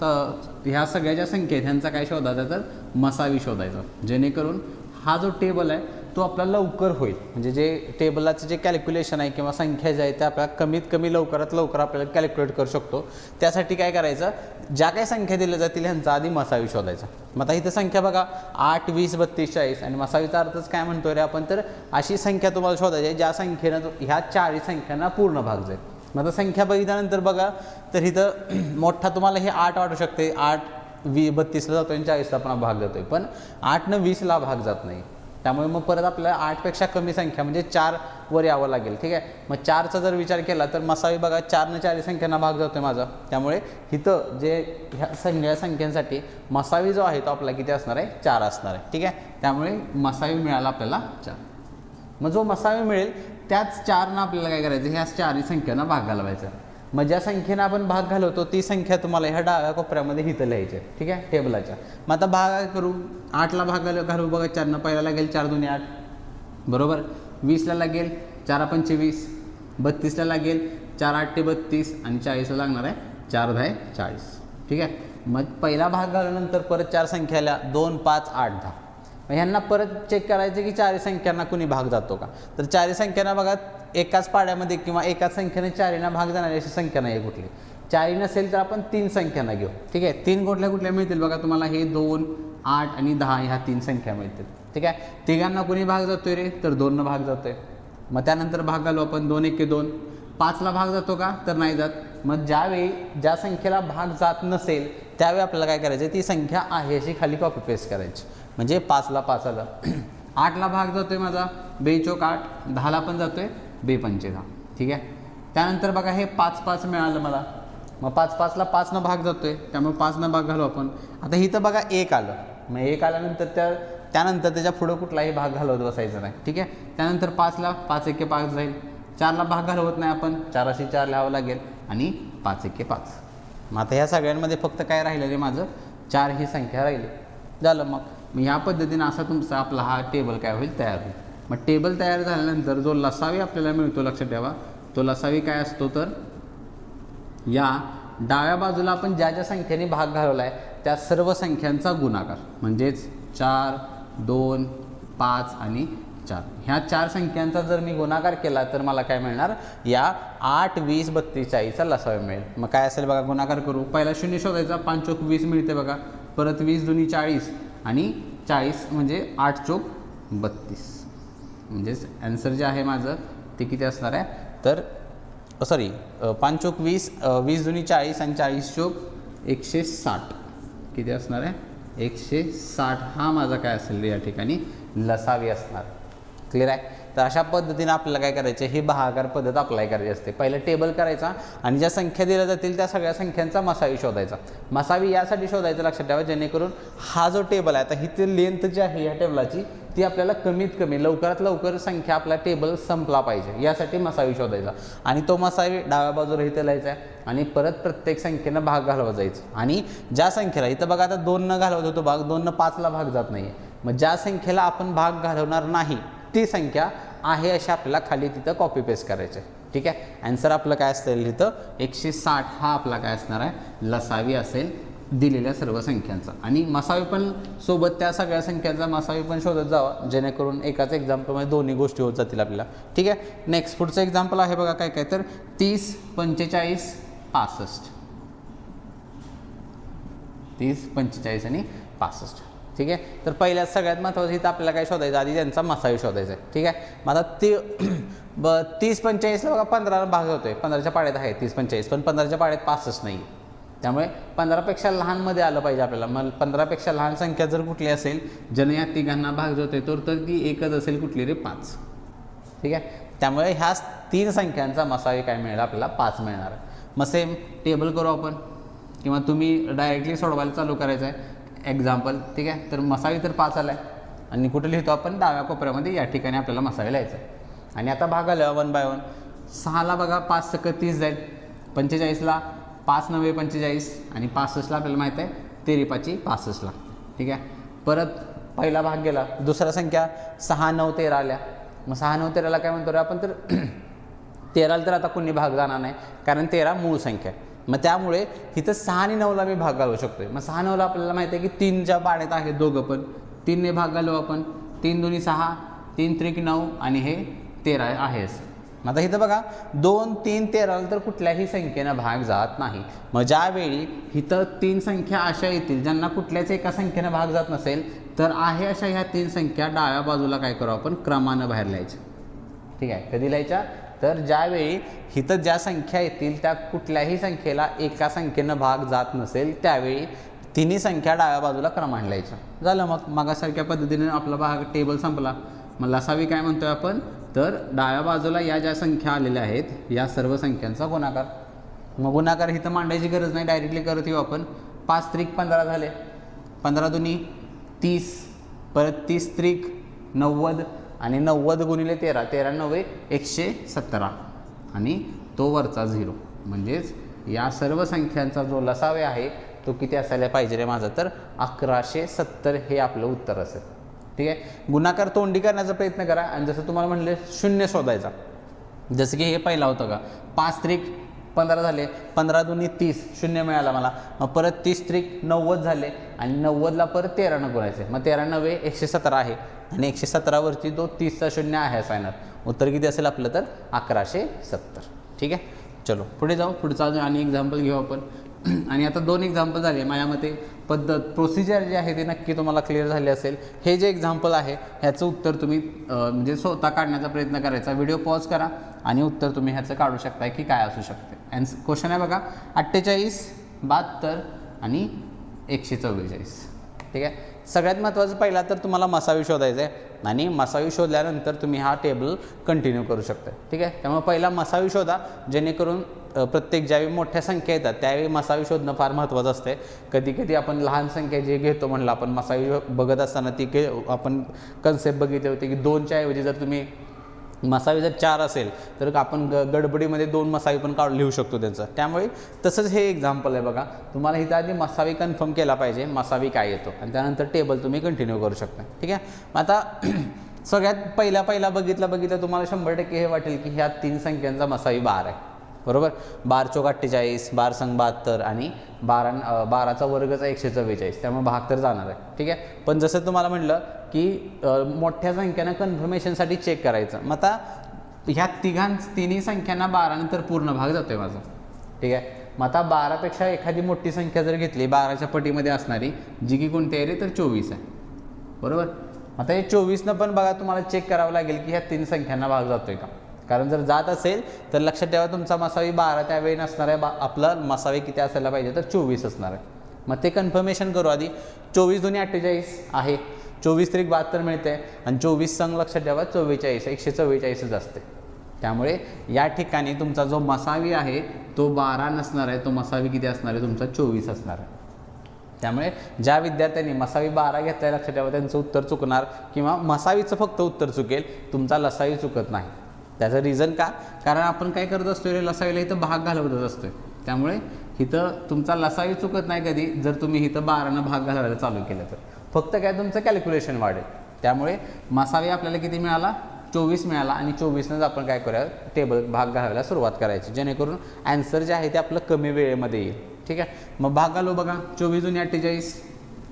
ह्या सगळ्या ज्या संख्या आहेत ह्यांचा काय शोधायचा, तर मसावी शोधायचा. जेणेकरून हा जो टेबल आहे तो आपला लवकर होईल. म्हणजे जे टेबलाचं जे कॅल्क्युलेशन आहे किंवा संख्या ज्या आहेत त्या आपल्याला कमीत कमी लवकरात लवकर आपल्याला कॅल्क्युलेट करू शकतो. त्यासाठी काय करायचं, ज्या काही संख्या दिल्या जातील ह्यांचा आधी मसावी शोधायचा. मग आता इथं संख्या बघा 8, 20, 32, 40 आणि मसावीचा अर्थच काय म्हणतोय रे आपण, तर अशी संख्या तुम्हाला शोधायची आहे ज्या संख्येनं ह्या 40 संख्यांना पूर्ण भाग जाईल. मग आता संख्या बघितल्यानंतर बघा तर इथं मोठा तुम्हाला हे 8 वाटू शकते. 8 32ला जातो आणि 40ला पण भाग जातोय, पण 8 न 20ला भाग जात नाही. त्यामुळे मग परत आपल्याला 8पेक्षा कमी संख्या म्हणजे 4 वर यावं लागेल. ठीक आहे. मग 4चा जर विचार केला तर मसावी बघा 4 न 40 संख्यांना भाग जातोय माझा. त्यामुळे इथं जे ह्या सगळ्या संख्यांसाठी मसावी जो आहे तो आपला किती असणार आहे, 4 असणार आहे. ठीक आहे. त्यामुळे मसावी मिळाला आपल्याला 4. मग जो मसावी मिळेल त्याच 4 आपल्याला काय करायचं, ह्या 4ही संख्यांना भाग घालवायचा. मग ज्या संख्येनं आपण भाग घालवतो ती संख्या तुम्हाला ह्या डाव्या कोपऱ्यामध्ये इथं लिहायची आहे. ठीक आहे, टेबलाच्या. मग आता भाग करू, 8ला भाग घालू बघा 4नं. पहिला लागेल 4 2 8 बरोबर. 20ला लागेल 4 5 20. 32ला लागेल 4 8 32 आणि 40ला लागणार आहे 4 10 40. ठीक आहे. मग पहिला भाग घालवल्यानंतर परत 4 संख्या आल्या 2 5 8 10. मग ह्यांना परत चेक करायचं की 4 संख्यांना कुणी भाग जातो का, तर 4 संख्यांना बघा एकाच पाड्यामध्ये किंवा एकाच संख्येने 4 भाग जाणारी अशी संख्या नाही कुठली. 4 नसेल तर आपण 3 संख्यांना घेऊ. ठीक आहे. 3 कुठल्या कुठल्या मिळतील बघा तुम्हाला, हे 2 8 आणि 10 ह्या 3 संख्या मिळतील. ठीक आहे. तिघांना कुणी भाग जातोय रे, तर 2 भाग जातोय. मग त्यानंतर भाग घालू आपण 2 1 2. 5ला भाग जातो का, तर नाही जात. मग ज्यावेळी ज्या संख्येला भाग जात नसेल त्यावेळी आपल्याला काय करायचं, ती संख्या आहे अशी खाली कॉपी पेस्ट करायची. म्हणजे 5ला 5 आलं. 8ला भाग जातोय माझा 2 4 8. 10ला पण जातोय 2 5 10. ठीक आहे. त्यानंतर बघा हे 5 5 मिळालं मला. मग 5 5ला 5नं भाग जातोय, त्यामुळे 5नं भाग घालू आपण. आता इथं बघा 1 आलं. मग 1 आल्यानंतर त्यानंतर त्याच्या पुढं कुठलाही भाग घालवत बसायचा नाही. ठीक आहे. त्यानंतर 5ला 5 1 5 जाईल. 4ला भाग घालवत नाही आपण, 4 अशी 4 लिहावं लागेल आणि 5 1 5. मग आता ह्या सगळ्यांमध्ये फक्त काय राहिलं रे माझं, 4 ही संख्या राहिली. झालं. मग ह्या पद्धतीनं असा तुमचा आपला हा टेबल काय होईल, तयार होईल. मग टेबल तयार झाल्यानंतर जो लसावी आपल्याला मिळतो, लक्षात ठेवा, तो लसावी काय असतो, तर या डाव्या बाजूला आपण ज्या ज्या संख्येने भाग घालवला आहे त्या सर्व संख्यांचा गुणाकार. म्हणजेच 4 2 5 आणि 4 ह्या 4 संख्यांचा जर मी गुणाकार केला तर मला काय मिळणार, या 8 20 32 40चा लसावी मिळेल. मग काय असेल बघा, गुणाकार करू. पहिला 0 शोधायचा, 5 चोक 20 मिळते बघा. परत 20 दुनी 40 आणि 40 म्हणजे 8 चोक 32. म्हणजेच ॲन्सर जे आहे माझं ते किती असणार आहे, तर 5 चोक 20, 20 दुनी 40 आणि 40 चोक 160. किती असणार आहे, 160 हा माझा काय असेल या ठिकाणी लसावी असणार. क्लिअर आहे. तर अशा पद्धतीने आपल्याला काय करायचं, ही भागाकार पद्धत अप्लाय करायची असते. पहिलं टेबल करायचा आणि ज्या संख्या दिल्या जातील त्या सगळ्या संख्यांचा मसावी शोधायचा. मसावी यासाठी शोधायचं, लक्षात ठेवा, जेणेकरून हा जो टेबल आहे आता ही लेंथ जी आहे या टेबलाची ती आपल्याला कमीत कमी लवकरात लवकर संख्या आपला टेबल संपला पाहिजे, यासाठी मसावी शोधायचा. आणि तो मसावी डाव्या बाजूला इथं लिहायचा आहे आणि परत प्रत्येक संख्येनं भाग घालवा जायचं. आणि ज्या संख्येला इथं बघा आता 2 घालवत होतो भाग, 2 5ला भाग जात नाही. मग ज्या संख्येला आपण भाग घालवणार नाही ती संख्या आहे अशा आपल्याला खाली तिथं कॉपी पेस्ट करायचं आहे. ठीक आहे. ॲन्सर आपलं काय असेल इथं 160 हा आपला काय असणार आहे, लसावी असेल दिलेल्या सर्व संख्यांचा. आणि मसावी पण सोबत त्या सगळ्या संख्यांचा मसावी पण शोधत जावा, जेणेकरून एकाच एक्झाम्पलमध्ये दोन्ही गोष्टी होत जातील आपल्याला. ठीक आहे. नेक्स्ट पुढचं एक्झाम्पल आहे बघा काय काय, तर 30 45 65. 30, 45 आणि 65. ठीक आहे. तर पहिल्यात सगळ्यात महत्त्वाचं इथं आपल्याला काय शोधायचं, आधी त्यांचा मसावी शोधायचा आहे. ठीक आहे. मग आता ते 30, 45ला बघा 15 भाग होतोय. 15च्या पाड्यात आहे 30, 45, पण 15च्या पाड्यात 65 नाही. त्यामुळे 15पेक्षा लहानमध्ये आलं पाहिजे आपल्याला. मग 15पेक्षा लहान संख्या जर कुठली असेल ज्याने या तिघांना भाग जो होते तर ती एकच असेल, कुठली रे, 5. ठीक आहे. त्यामुळे ह्या 3 संख्यांचा मसावी काय मिळेल आपल्याला, 5 मिळणार आहे. मग सेम टेबल करू आपण, किंवा तुम्ही डायरेक्टली सोडवायला चालू करायचं आहे एक्झाम्पल. ठीक आहे. तर मसावी तर 5 आला आहे आणि कुठं लिहितो आपण, डाव्या कोपऱ्यामध्ये या ठिकाणी आपल्याला मसावी लिहायचं आहे. आणि आता भाग आला 1 बाय 1. 6ला बघा 5 × 30 जाईल. 45ला 5 × 9 = 45 आणि 65ला आपल्याला माहीत आहे 3 × 5 = 65ला. ठीक आहे. परत पहिला भाग गेला. दुसरा संख्या 6, 9, 13 आल्या. मग 6, 9, 13ला काय म्हणतो रे आपण, तर 13ला तर आता कोणी भाग जाणार नाही, कारण 13 मूळ संख्या आहे. मग त्यामुळे इथं 6 आणि 9ला मी भाग घालू शकतो. मग 6, 9ला आपल्याला माहिती आहे की 3च्या पाड्यात आहेत दोघं पण. 3ने भाग घालू आपण. 3 × 2 = 6, 3 × 3 = 9 आणि हे 13 आहेच. मग आता इथं बघा 2, 3, 13ला तर कुठल्याही संख्येनं भाग जात नाही. मग ज्यावेळी इथं 3 संख्या अशा येतील ज्यांना कुठल्याच एका संख्येनं भाग जात नसेल, तर आहे अशा ह्या 3 संख्या डाव्या बाजूला काय करू आपण, क्रमानं बाहेर लिहायच्या. ठीक आहे. कधी लिहायच्या, तर ज्यावेळी इथं ज्या संख्या येतील त्या कुठल्याही संख्येला एका संख्येनं भाग जात नसेल त्यावेळी तिन्ही संख्या डाव्या बाजूला क्रमानं लिहायच्या. झालं. मग मागासारख्या पद्धतीने आपला भाग टेबल संपला. मग लसावी काय म्हणतोय आपण, तर डाव्या बाजूला या ज्या संख्या आलेल्या आहेत या सर्व संख्यांचा गुणाकार. मग गुणाकार इथं मांडायची गरज नाही, डायरेक्टली करत येऊ आपण. 5 × 3 = 15 झाले. 15 × 2 = 30, परत 30 × 3 = 90 आणि 90 × 13, 13 × 9 = 117 आणि तो वरचा 0. म्हणजेच या सर्व संख्यांचा जो लसावे आहे तो किती असायला पाहिजे रे माझा, तर 1170 हे आपलं उत्तर असेल. ठीक आहे. गुणाकार तोंडी करण्याचा प्रयत्न करा आणि जसं तुम्हाला म्हणले शून्य शोधायचा. जसं की हे पहिला होतं का, 5 × 3 = 15 झाले. 15 × 2 = 30, शून्य मिळाला मला. मग परत 30 × 3 = 90 झाले आणि 90ला परत 13 गुणायचे. मग 13 × 9 = 117 आहे आणि 117वरती तो 30चा शून्य आहे असा येणार. उत्तर किती असेल आपलं, तर 1170. ठीक आहे. चलो पुढे जाऊ. पुढचा आणि एक्झाम्पल घेऊ आपण. आणि आता 2 एक्झाम्पल झाले. माझ्या मते पद्धत, प्रोसिजर जे आहे ते नक्की तुम्हाला क्लिअर झाले असेल. हे जे एक्झाम्पल आहे ह्याचं उत्तर तुम्ही म्हणजे स्वतः काढण्याचा प्रयत्न करायचा. व्हिडिओ पॉज करा आणि उत्तर तुम्ही ह्याचं काढू शकताय की काय असू शकते. अँड क्वेश्चन आहे बघा 48, 72 आणि 144. ठीक आहे. सगळ्यात महत्त्वाचं पहिला तर तुम्हाला मसावी शोधायचं आहे आणि मसावी शोधल्यानंतर तुम्ही हा टेबल कंटिन्यू करू शकता. ठीक आहे. त्यामुळे पहिला मसावी शोधा, जेणेकरून प्रत्येक ज्यावेळी मोठ्या संख्या येतात त्यावेळी मसावी शोधणं फार महत्त्वाचं असते. कधी कधी आपण लहान संख्या जे घेतो म्हणलं आपण मसावी बघत असताना ती आपण कन्सेप्ट बघितले होते की 2च्या ऐवजी जर तुम्ही मसावी जर 4 असेल तर आपण गडबडीमध्ये 2 मसावी पण लिहू शकतो त्यांचं. त्यामुळे तसंच हे एक्झाम्पल आहे बघा. तुम्हाला इथं आधी मसावी कन्फर्म केला पाहिजे, मसावी काय येतो, आणि त्यानंतर टेबल तुम्ही कंटिन्यू करू शकता. ठीक आहे. आता सगळ्यात पहिला बघितलं तुम्हाला 100% हे वाटेल की ह्या 3 संख्यांचा मसावी 12 आहे. बरोबर. 12 × 4 = 48, 12 × 72 आणि 12चा वर्गचा 144. त्यामुळे भाग तर जाणार आहे. ठीक आहे. पण जसं तुम्हाला म्हटलं की मोठ्या संख्यानं कन्फर्मेशनसाठी चेक करायचं. मग आता ह्या तिन्ही संख्यांना 12 तर पूर्ण भाग जातो आहे माझा. ठीक आहे. मग आता 12पेक्षा एखादी मोठी संख्या जर घेतली 12च्या पटीमध्ये असणारी, जी की कोणती आहे रे, तर 24 आहे. बरोबर. आता हे 24नं पण बघा तुम्हाला चेक करावं लागेल की ह्या 3 संख्यांना भाग जातो आहे का. कारण जर जात असेल तर लक्षात ठेवा तुमचा मसावी 12 त्यावेळी नसणार आहे. आपलं मसावी किती असायला पाहिजे, तर 24 असणार आहे. मग ते कन्फर्मेशन करू आधी. 24 × 2 = 48 आहे. 24 × 3 = 72 मिळते आणि 24 संग लक्षात ठेवा 44, 144च असते. त्यामुळे या ठिकाणी तुमचा जो मसावी आहे तो 12 नसणार आहे, तो मसावी किती असणार आहे, तुमचा 24 असणार आहे. त्यामुळे ज्या विद्यार्थ्यांनी मसावी 12 घेतलाय लक्षात ठेवा त्यांचं उत्तर चुकणार, किंवा मसावीचं फक्त उत्तर चुकेल, तुमचा लसावी चुकत नाही. त्याचं रिझन का, कारण आपण काय करत असतो रे, लसावीला इथं भाग घालवतच असतोय. त्यामुळे इथं तुमचा लसावी चुकत नाही कधी जर तुम्ही इथं 12नं भाग घालवायला चालू केलं तर. फक्त काय तुमचं कॅल्क्युलेशन वाढेल. त्यामुळे मसावी आपल्याला किती मिळाला, 24 मिळाला आणि 24नंच आपण काय करूया, टेबल भाग घालायला सुरुवात करायची, जेणेकरून ॲन्सर जे आहे ते आपलं कमी वेळेमध्ये येईल. ठीक आहे. मग भाग घालू बघा. 24 × 48,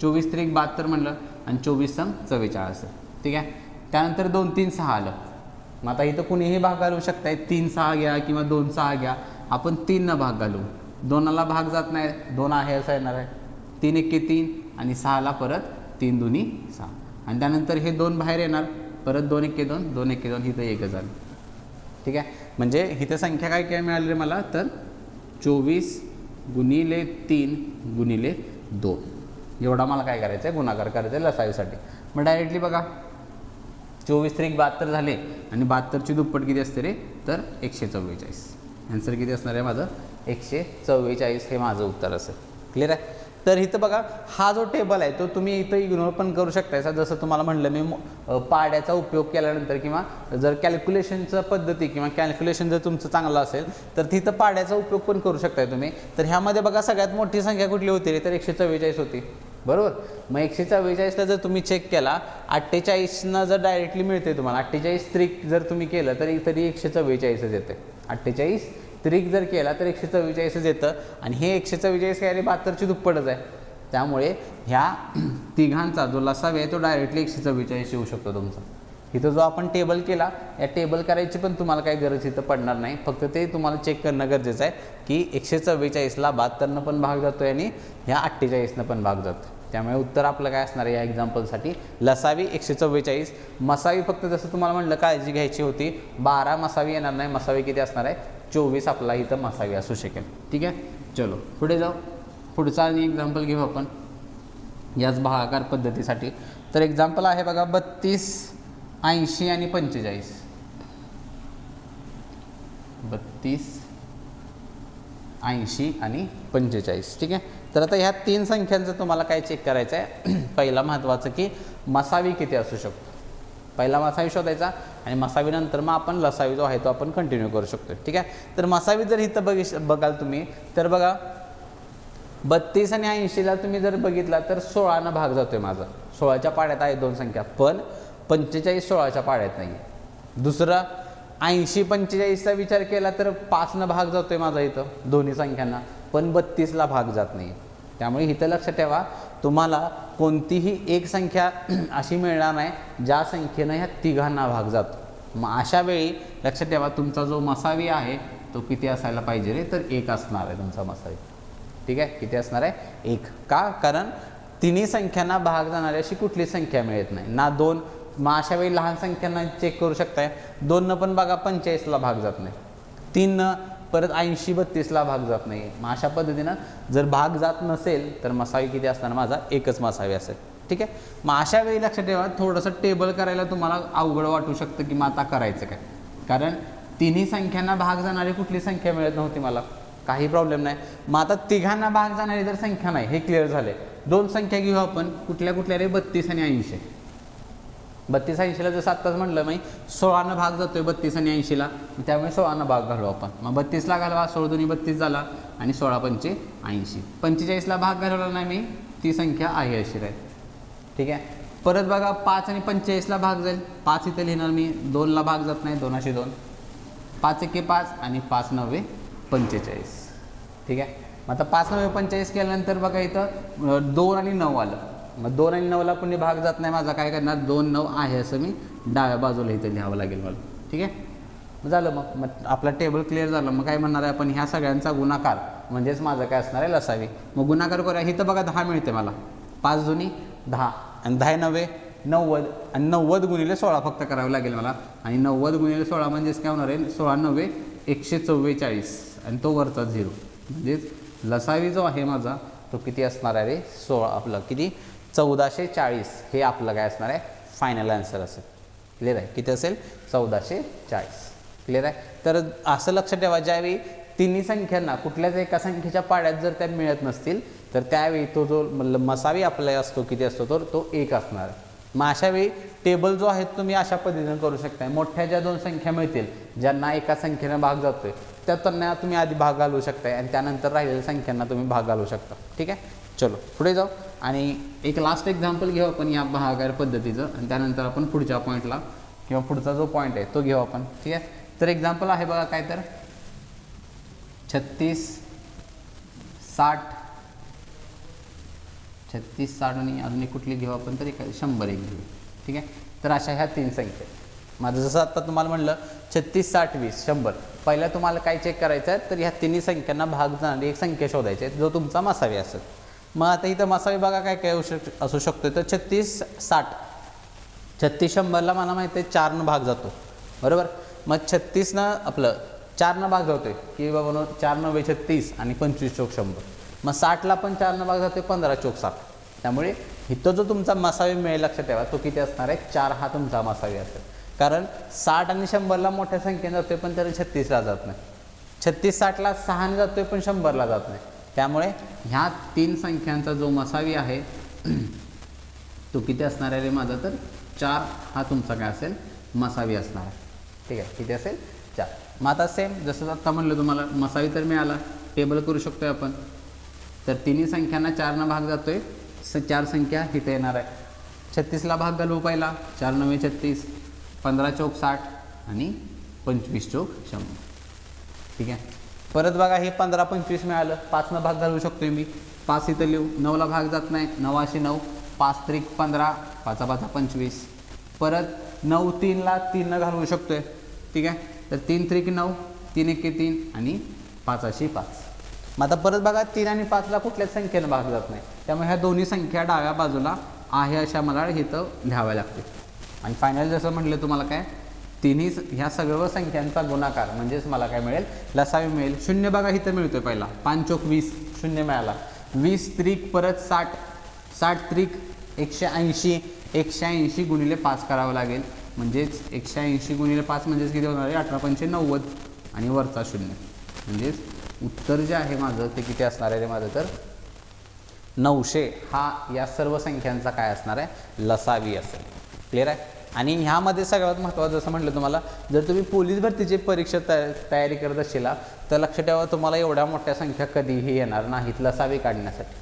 24 × 3 = 72 म्हणलं आणि 24 × 6 = 44. ठीक आहे. त्यानंतर 2, 3, 6 आलं. मग आता इथं कुणीही भाग घालू शकताय. 3, 6 घ्या किंवा 2, 6 घ्या. आपण 3नं भाग घालू. 2ला भाग जात नाही, 2 आहे असं येणार आहे. 3 एके 3 आणि 6ला परत 3 दुनी 6 आणि त्यानंतर हे 2 बाहेर येणार, परत 2 एके 2 2 एके 2 इथं 1 झालं. ठीक आहे, म्हणजे इथं संख्या काय काय मिळाली रे मला, तर 24 गुणिले 3 गुणिले 2 एवढा मला काय करायचं आहे, गुणाकार करायचा आहे लसावीसाठी. मग डायरेक्टली बघा 24 त्रिक 72 झाले आणि 72ची दुप्पट किती असते रे, तर 144. आन्सर किती असणार आहे माझं, 144 हे माझं उत्तर असेल. क्लिअर आहे. तर इथं बघा हा जो टेबल आहे तो तुम्ही इथं इग्नोर पण करू शकताय. जसं तुम्हाला म्हटलं मी पाड्याचा उपयोग केल्यानंतर किंवा जर कॅल्क्युलेशनचं पद्धती किंवा कॅल्क्युलेशन जर तुमचं चांगलं असेल तर तिथं पाड्याचा उपयोग पण करू शकताय तुम्ही. तर ह्यामध्ये बघा सगळ्यात मोठी संख्या कुठली होती रे, तर 144 होती, बरोबर. मग 144ला जर तुम्ही चेक केला, 48नं जर डायरेक्टली मिळते तुम्हाला, 48 त्रिक जर तुम्ही केलं तरी 144च येते. 48 त्रिक जर केला तर 144च येतं आणि हे 144 काय रे 72ची दुप्पटच आहे. त्यामुळे ह्या तिघांचा जो लसावी आहे तो डायरेक्टली 144 येऊ शकतो तुमचा. इथं जो आपण टेबल केला, या टेबल करायची पण तुम्हाला काही गरज इथं पडणार नाही. फक्त ते तुम्हाला चेक करणं गरजेचं आहे की 144ला 72नं पण भाग जातो आणि ह्या 48नं पण भाग जातो. त्यामुळे उत्तर आपलं काय असणार आहे या एक्झाम्पलसाठी, लसावी 144. मसावी फक्त जसं तुम्हाला म्हटलं काळजी घ्यायची होती, 12 मसावी येणार नाही, मसावी किती असणार आहे, 24 आपला इथं मसावी असू शकेल. ठीक आहे, चलो पुढे जाऊ. पुढचा आणि एक्झाम्पल घेऊ आपण याच भागाकार पद्धतीसाठी. तर एक्झाम्पल आहे बघा 32, 80 आणि 45. 32, 80 आणि 45. ठीक आहे. तर आता ह्या 3 संख्यांचं तुम्हाला काय चेक करायचं आहे. पहिला महत्त्वाचं की मसावी किती असू शकतो. पहिला मसावी शोधायचा आणि मसावीनंतर मग आपण लसावी जो आहे तो आपण कंटिन्यू करू शकतो. ठीक आहे. तर मसावी जर इथं बघाल तुम्ही तर बघा 32 आणि 80ला तुम्ही जर बघितला तर 16नं भाग जातोय माझा. 16च्या पाड्यात आहे 2 संख्या, पण 45 16च्या पाड्यात नाही. दुसरा 80 45चा विचार केला तर 5नं भाग जातोय माझा इथं दोन्ही संख्यांना, पण 32ला भाग जात नाही. त्यामुळे इथं लक्षात ठेवा, तुम्हाला कोणतीही एक संख्या अशी मिळणार नाही ज्या संख्येनं ह्या तिघांना भाग जातो. मग अशा वेळी लक्षात ठेवा तुमचा जो मसावी आहे तो किती असायला पाहिजे रे, तर 1 असणार आहे तुमचा मसावी. ठीक आहे, किती असणार आहे, 1. का, कारण तिन्ही संख्यांना भाग जाणारी अशी कुठली संख्या मिळत नाही ना 2. मग अशा वेळी लहान संख्यांना चेक करू शकताय, 2नं पण बघा 45ला भाग जात नाही, 3नं परत 80 32ला भाग जात नाही. मग अशा पद्धतीनं जर भाग जात नसेल तर मसावी किती असणार माझा, 1च मसावी असेल. ठीक आहे. मग अशा वेळी लक्षात ठेवा थोडंसं टेबल करायला तुम्हाला अवघड वाटू शकतं की मग आता करायचं काय, कारण तिन्ही संख्यांना भाग जाणारी कुठली संख्या मिळत नव्हती मला, काही प्रॉब्लेम नाही. मग आता तिघांना भाग जाणारी जर संख्या नाही हे क्लिअर झाले. 2 संख्या घेऊ आपण, कुठल्या कुठल्या रे, 32 आणि 80. 32 80ला जसं आत्ताच म्हटलं मी 16नं भाग जातोय 32 आणि 80ला, त्यामुळे 16नं भाग घालू आपण. मग 32ला घालवा, 16 दुनी 32 झाला आणि 16 पंचे 80. 45ला भाग घालवला नाही मी, ती संख्या आहे अशी राहील. ठीक आहे. परत बघा 5 आणि 45ला भाग जाईल, 5 इथं लिहिणार मी, 2ला भाग जात नाही, 2 अशी 2, 5 एके 5 आणि 5 9 45. ठीक आहे. मग आता 5 9 45 केल्यानंतर बघा इथं 2 आणि 9 आलं. मग 2 आणि 9ला कोणी भाग जात नाही माझा, काय करणार, 2 9 आहे असं मी डाव्या बाजूला इथं लिहावं लागेल मला. ठीक आहे, झालं. मग आपला टेबल क्लिअर झालं. मग काय म्हणणार आहे आपण, ह्या सगळ्यांचा गुणाकार म्हणजेच माझं काय असणार आहे, लसावी. मग गुणाकार करूया. इथं बघा 10 मिळते मला, 5 दुनी 10 आणि 10 9 90 आणि 90 गुणिले 16 फक्त करावं लागेल मला. आणि 90 गुणिले 16 म्हणजेच काय होणार आहे, 16 9 144 आणि तो वरचा 0. म्हणजेच लसावी जो आहे माझा तो किती असणार आहे रे, 16 आपलं किती 1440 हे आपलं काय असणार आहे, फायनल आन्सर असेल. क्लिअर आहे, किती असेल, 1440. क्लिअर आहे. तर असं लक्षात ठेवा, ज्यावेळी तिन्ही संख्यांना कुठल्याच एका संख्येच्या पाड्यात जर त्या मिळत नसतील तर त्यावेळी तो जो मसावी आपला असतो किती असतो तर तो 1 असणार आहे. मग अशा वेळी टेबल जो आहे तुम्ही अशा पद्धतीने करू शकता. मोठ्या ज्या 2 संख्या मिळतील ज्यांना एका संख्येनं भाग जातोय त्या त्यांना तुम्ही आधी भाग घालू शकताय आणि त्यानंतर राहिलेल्या संख्यांना तुम्ही भाग घालू शकता. ठीक आहे, चलो पुढे जाऊ आणि एक लास्ट एक्झाम्पल घेऊ आपण या भागाकार पद्धतीचं आणि त्यानंतर आपण पुढच्या पॉईंटला किंवा पुढचा जो पॉईंट आहे तो घेऊ आपण. ठीक आहे. तर एक्झाम्पल आहे बघा काय, तर 36 60 आणि अजून एक कुठली घेऊ आपण, तर 100 एक घेऊ. ठीक आहे. तर अशा ह्या 3 संख्या. माझं जसं आत्ता तुम्हाला म्हणलं 36 60 20 100. पहिला तुम्हाला काय चेक करायचं आहे, तर ह्या तिन्ही संख्यांना भाग जाणारी एक संख्या शोधायची आहे जो तुमचा मसावी असेल. मग आता इथं मसावी बघा काय काय असू शकतो. तर 36 60 36 100ला मला माहिती आहे 4 भाग जातो बरोबर. मग 36नं आपलं 4 भाग जातोय की बाबा 4 9 36 आणि 25 चौक 100. मग 60ला पण 4 भाग जातोय 15 चौक 60. त्यामुळे इथं जो तुमचा मसावी मिळेल लक्षात ठेवा तो किती असणार आहे 4 हा तुमचा मसावी असेल. कारण 60 आणि 100ला मोठ्या संख्येने जातोय पण तरी 36ला जात नाही. 36 60ला 6ने जातोय पण 100ला जात नाही. त्यामुळे ह्या 3 संख्यांचा जो मसावी आहे तो किती असणार आहे रे माझा तर 4 हा तुमचा काय असेल मसावी असणार आहे. ठीक आहे किती असेल 4. मग आता सेम जसं आत्ता म्हणलं तुम्हाला मसावी तर मिळाला टेबल करू शकतोय आपण. तर तिन्ही संख्यांना 4 भाग जातोय 4 संख्या इथे येणार आहे. 36ला भाग घालू पहिला 4 9 36 15 चौक 60 आणि 25 चौक 100. ठीक आहे परत बघा हे 15 25 मिळालं 5नं भाग घालू शकतोय मी 5 इथं लिहू 9ला भाग जात नाही 9 अशी 9 5 त्रिक 15 5 5 25. परत 9 3ला 3नं घालवू शकतोय. ठीक आहे तर 3 त्रिक 9 3 1 3 आणि 5 अशी 5. मग आता परत बघा 3 आणि 5ला कुठल्याच संख्येनं भाग जात नाही. त्यामुळे ह्या दोन्ही संख्या डाव्या बाजूला आहे अशा मला इथं लिहाव्या लागतील. आणि फायनल जसं म्हटलं तुम्हाला काय तिन्ही ह्या सर्व संख्यांचा गुणाकार म्हणजेच मला काय मिळेल लसावी मिळेल. 0 बघा इथं मिळतोय पहिला 5 चौक 20 0 मिळाला. 20 त्रिक परत 60 60 त्रिक 180 180 गुणिले 5 करावं लागेल. म्हणजेच 180 गुणिले 5 म्हणजेच किती होणार आहे 18 5 90 आणि वरचा 0. म्हणजेच उत्तर जे आहे माझं ते किती असणार आहे रे माझं तर 900 हा या सर्व संख्यांचा काय असणार आहे लसावी असेल. क्लिअर आहे. आणि ह्यामध्ये सगळ्यात महत्त्वाचं जसं म्हटलं तुम्हाला जर तुम्ही पोलीस भरतीची परीक्षा तयारी करत असेल तर लक्षात ठेवा तुम्हाला एवढ्या मोठ्या संख्या कधीही येणार नाहीत लसावी काढण्यासाठी.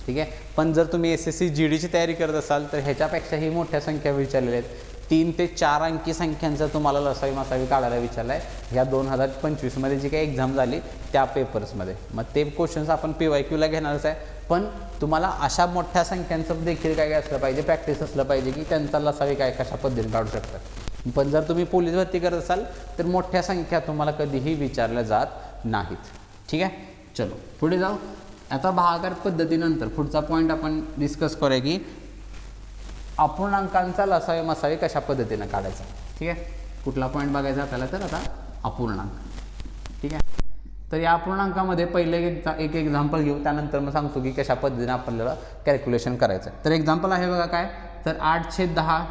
ठीक आहे पण जर तुम्ही SSC GDची तयारी करत असाल तर ह्याच्यापेक्षाही मोठ्या संख्या विचारलेल्या आहेत. 3 ते 4 अंकी संख्यांचा तुम्हाला लसावी मसावी काढायला विचारला आहे ह्या 2025मध्ये जी काही एक्झाम झाली त्या पेपर्समध्ये. मग ते क्वेश्चन्स आपण PYQला घेणारच आहे. पण तुम्हाला अशा मोठ्या संख्यांचं देखील काय काय असलं पाहिजे प्रॅक्टिस असलं पाहिजे की त्यांचा लसावी काय कशा पद्धतीने काढू शकतात. पण जर तुम्ही पोलीस भरती करत असाल तर मोठ्या संख्या तुम्हाला कधीही विचारल्या जात नाहीत. ठीक आहे चलो पुढे जाऊ. आता भागाकार पद्धतीनंतर पुढचा पॉईंट आपण डिस्कस करूया की अपूर्णांकांचा लसावी मसावी कशा पद्धतीनं काढायचा. ठीक आहे कुठला पॉईंट बघायचा आपल्याला तर आता अपूर्णांक. ठीक आहे तर या अपूर्णांकामध्ये पहिले एक एक्झाम्पल घेऊ त्यानंतर मग सांगतो की कशा पद्धतीने आपल्याला कॅल्क्युलेशन करायचं आहे. तर एक्झाम्पल आहे बघा काय तर 8/10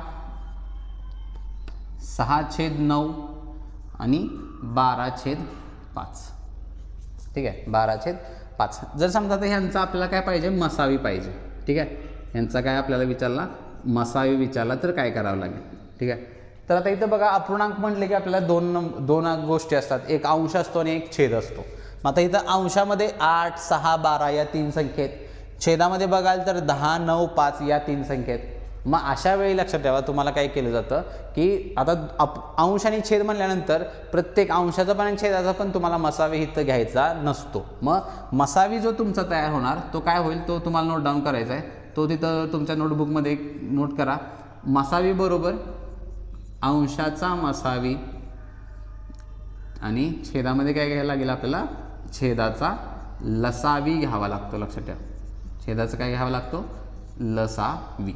6/9 आणि 12/5. ठीक आहे 12/5. जर समजा तर ह्यांचा आपल्याला काय पाहिजे मसावी पाहिजे. ठीक आहे ह्यांचा काय आपल्याला विचारला मसावी विचारला तर काय करावं लागेल. ठीक आहे तर आता इथं बघा अपूर्णांक म्हटले की आपल्याला दोन गोष्टी असतात एक अंश असतो आणि एक छेद असतो. मग आता इथं अंशामध्ये 8 6 12 या 3 संख्येत छेदामध्ये बघाल तर 10 9 5 या 3 संख्येत. मग अशा वेळी लक्षात ठेवा तुम्हाला काय केलं जातं की आता अंश आणि छेद म्हणल्यानंतर प्रत्येक अंशाचा पण आणि छेदाचा पण तुम्हाला मसावी इथं घ्यायचा नसतो. मग मसावी जो तुमचा तयार होणार तो काय होईल तो तुम्हाला नोट डाऊन करायचा आहे. तो तिथं तुमच्या नोटबुकमध्ये नोट करा. मसावी बरोबर अंशाचा मसावी आणि छेदामध्ये काय घ्यायला लागेल आपल्याला छेदाचा लसावी घ्यावा लागतो. लक्षात ठेवा छेदाचा काय घ्यावा लागतो लसावी.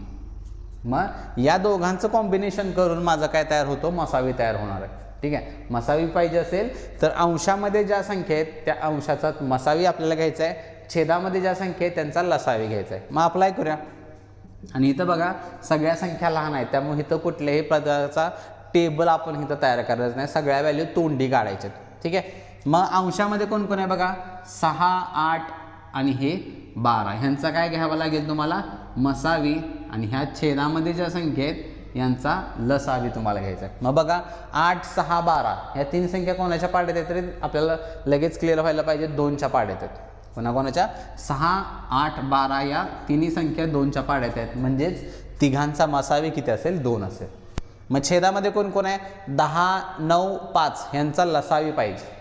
मग या दोघांचं कॉम्बिनेशन करून माझा काय तयार होतो मसावी तयार होणार आहे. ठीक आहे मसावी पाहिजे असेल तर अंशामध्ये ज्या संख्या आहेत त्या अंशाचा मसावी आपल्याला घ्यायचा आहे. छेदामध्ये ज्या संख्या आहेत त्यांचा लसावी घ्यायचा आहे. मग अप्लाय करूया. आणि इथं बघा सगळ्या संख्या लहान आहेत त्यामुळे इथं कुठल्याही प्रकारचा टेबल आपण इथं तयार करायचं नाही. सगळ्या व्हॅल्यू तोंडी काढायच्यात. ठीक आहे मग अंशामध्ये कोण कोण आहे बघा 6 8 आणि हे 12 ह्यांचा काय घ्यावा लागेल तुम्हाला मसावी आणि ह्या छेदामध्ये ज्या संख्या आहेत यांचा लसावी तुम्हाला घ्यायचा आहे. मग बघा 8 6 12 ह्या 3 संख्या कोणाच्या पाड्यात आहेत तरी आपल्याला लगेच क्लिअर व्हायला पाहिजे 2च्या पाड्यात आहेत. कोणाकोणाच्या 6 8 12 या तिन्ही संख्या 2च्या पाड्यात आहेत. म्हणजेच तिघांचा मसावी किती असेल 2 असेल. मग छेदामध्ये कोण कोण आहे 10 9 5 ह्यांचा लसावी पाहिजे.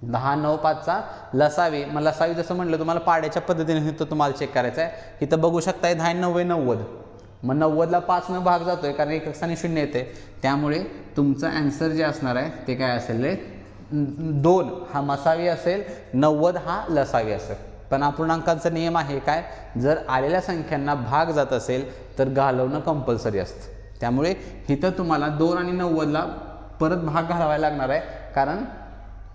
10 9 5चा लसावी. मग लसावी जसं म्हटलं तुम्हाला पाड्याच्या पद्धतीने इथं तुम्हाला चेक करायचं आहे. इथं बघू शकताय 10 9 90. मग 90ला 5 भाग जातोय कारण एक स्थानी 0 येते. त्यामुळे तुमचं ॲन्सर जे असणार आहे ते काय असेल रे 2 हा मसावी असेल 90 हा लसावी असेल. पण अपूर्णांकांचा नियम आहे काय, जर आलेल्या संख्यांना भाग जात असेल तर घालवणं कंपल्सरी असतं. त्यामुळे इथं तुम्हाला 2 आणि 90ला परत भाग घालवायला लागणार आहे, कारण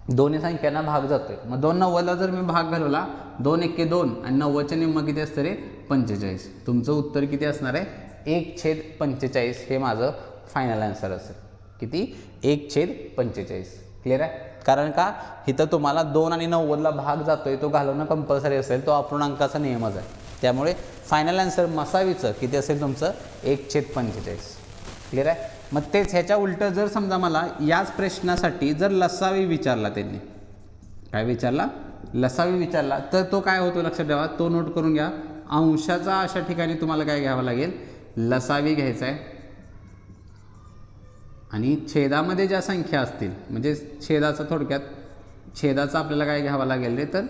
दोन्ही संख्यांना भाग जातोय. मग 2 90ला जर मी भाग घालवला, 2 एके 2 आणि 90च्या निम्म किती असतं रे 45. तुमचं उत्तर किती असणार आहे 1/45. हे माझं फायनल आन्सर असेल. किती 1/45. क्लिअर आहे. कारण का इथं तुम्हाला 2 आणि 90ला भाग जातोय, तो घालवणं कंपल्सरी असेल, तो अपूर्णांकाचा नियमच आहे. त्यामुळे फायनल आन्सर मसावीचं किती असेल तुमचं 1/45. क्लिअर आहे. मग तेच ह्याच्या उलटं जर समजा मला याच प्रश्नासाठी जर लसावी विचारला, त्यांनी काय विचारला लसावी विचारला, तर तो काय होतो लक्षात ठेवा, तो नोट करून घ्या. अंशाचा अशा ठिकाणी तुम्हाला काय घ्यावं लागेल, लसावी घ्यायचा आहे. आणि छेदामध्ये ज्या संख्या असतील, म्हणजे छेदाचा थोडक्यात छेदाचा आपल्याला काय घ्यावं लागेल रे, तर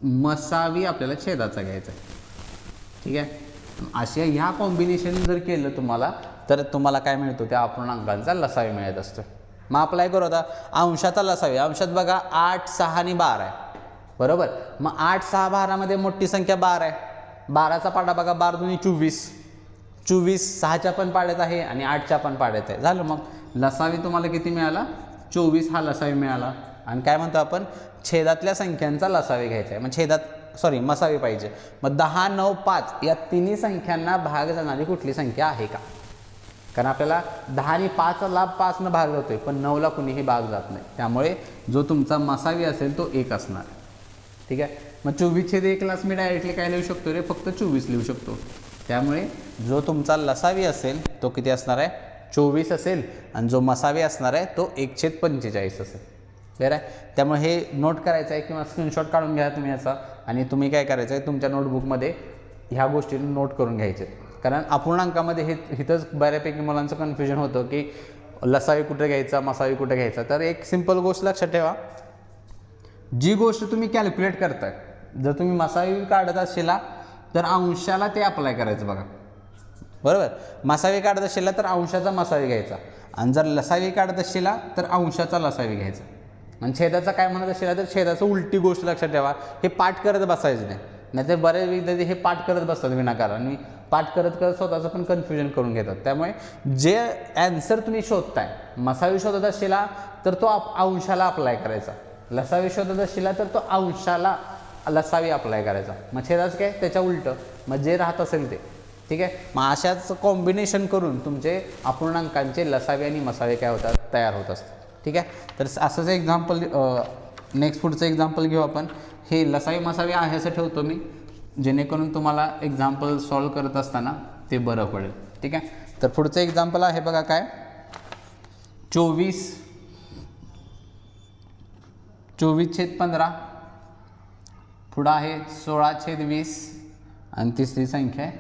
मसावी आपल्याला छेदाचा घ्यायचा आहे. ठीक आहे. अशा ह्या कॉम्बिनेशन जर केलं तुम्हाला, तर तुम्हाला काय मिळतो, त्या अपूर्णांकांचा लसावी मिळत असतो. मग अप्लाय करू आता अंशाचा लसावी. अंशात बघा 8, 6 आणि 12 आहे, बरोबर. मग 8, 6, 12मध्ये मोठी संख्या 12 आहे. 12चा पाडा बघा, 12 दुनी 24. 24 6च्या पण पाड्यात आहे आणि 8च्या पण पाड्यात आहे. झालं. मग लसावी तुम्हाला किती मिळाला, 24 हा लसावी मिळाला. आणि काय म्हणतो आपण, छेदातल्या संख्यांचा लसावी घ्यायचा आहे. मग मसावी पाहिजे. मग 10, 9, 5 या तिन्ही संख्यांना भाग जाणारी कुठली संख्या आहे का, कारण आपल्याला 10 आणि 5ला 5न भाग जातोय, पण 9ला कुणीही भाग जात नाही. त्यामुळे जो तुमचा मसावी असेल तो 1 असणार. ठीक आहे. मग 24/1लाच मी डायरेक्टली काय लिहू शकतो रे, फक्त 24 लिहू शकतो. त्यामुळे जो तुमचा लसावी असेल तो किती असणार आहे, 24 असेल. आणि जो मसावी असणार आहे तो 1/45 असेल. क्लिअर आहे. त्यामुळे हे नोट करायचं आहे किंवा स्क्रीनशॉट काढून घ्या तुम्ही याचा, आणि तुम्ही काय करायचं आहे, तुमच्या नोटबुकमध्ये ह्या गोष्टी नोट करून घ्यायचे. कारण अपूर्णांकामध्ये हे इथंच बऱ्यापैकी मुलांचं कन्फ्युजन होतं की लसावी कुठे घ्यायचा, मसावी कुठे घ्यायचा. तर एक सिंपल गोष्ट लक्षात ठेवा, जी गोष्ट तुम्ही कॅल्क्युलेट करताय, जर तुम्ही मसावी काढत असेला तर अंशाला ते अप्लाय करायचं बघा, बरोबर. मसावी काढत असेला तर अंशाचा मसावी घ्यायचा, आणि जर लसावी काढत असेला तर अंशाचा लसावी घ्यायचा. आणि छेदाचा काय म्हणत असेला तर छेदाचं उलटी गोष्ट लक्षात ठेवा, हे पाठ करत बसायचं नाही. नाही तर बरेच विद्यार्थी हे पाठ करत बसतात विनाकारण, आणि पाठ करत करत स्वतःचं पण कन्फ्युजन करून घेतात. त्यामुळे जे ॲन्सर तुम्ही शोधताय, मसावी शोधत असेला तर तो अंशाला अप्लाय करायचा, लसावी शोधत असेला तर तो अंशाला लसावी अप्लाय करायचा. मग छेदाचं काय, त्याच्या उलटं, मग जे राहत असेल ते. ठीक आहे. मग अशाच कॉम्बिनेशन करून तुमचे अपूर्णांकांचे लसावी आणि मसावे काय होतात, तयार होत असतात. ठीक आहे. तर असंच एक्झाम्पल, नेक्स्ट पुढचं एक्झाम्पल घेऊ आपण. हे लसावी मसावी आहे असं ठेवतो मी, जेणेकरून तुम्हाला एक्झाम्पल सॉल्व करत असताना ते बरं पडेल. ठीक आहे. तर पुढचं एक्झाम्पल आहे बघा काय, 24/15. पुढं आहे 16/20 आणि तिसरी संख्या आहे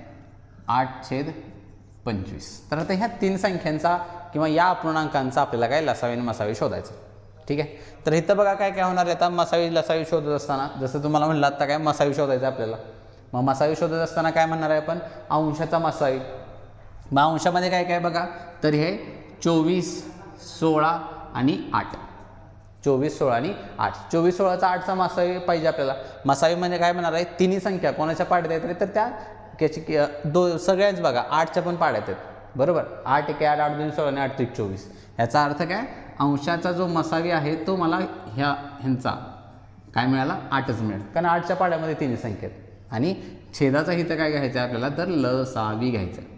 8/25. तर आता ह्या 3 संख्यांचा किंवा या अपूर्णांकांचा आपल्याला काय लसावी आणि मसावी शोधायचं. ठीक आहे. तर इथं बघा काय काय होणार आहे, आता मसावी लसावी शोधत असताना जसं तुम्हाला म्हणलं आता काय मसावी शोधायचं आपल्याला. मग मसावी शोधत असताना काय म्हणणार आहे आपण, अंशाचा मसावी. मग अंशामध्ये काय काय बघा, तर हे 24, 16 आणि 8. 24, 16 आणि 8. 24, 16चा 8चा मसावी पाहिजे आपल्याला. मसावी म्हणजे काय म्हणणार आहे, तिन्ही संख्या कोणाच्या पाड्यात आहेत तर त्या त्याची सगळ्यांच बघा 8च्या पण पाड्यात आहेत, बरोबर. 8 1 8, 8 2 16 आणि 8 3 24. याचा अर्थ काय, अंशाचा जो मसावी आहे तो मला ह्यांचा काय मिळाला, 8च मिळेल, कारण 8च्या पाड्यामध्ये तिन्ही संख्या आहेत. आणि छेदाचा इथं काय घ्यायचं आहे आपल्याला, तर लसावी घ्यायचं आहे.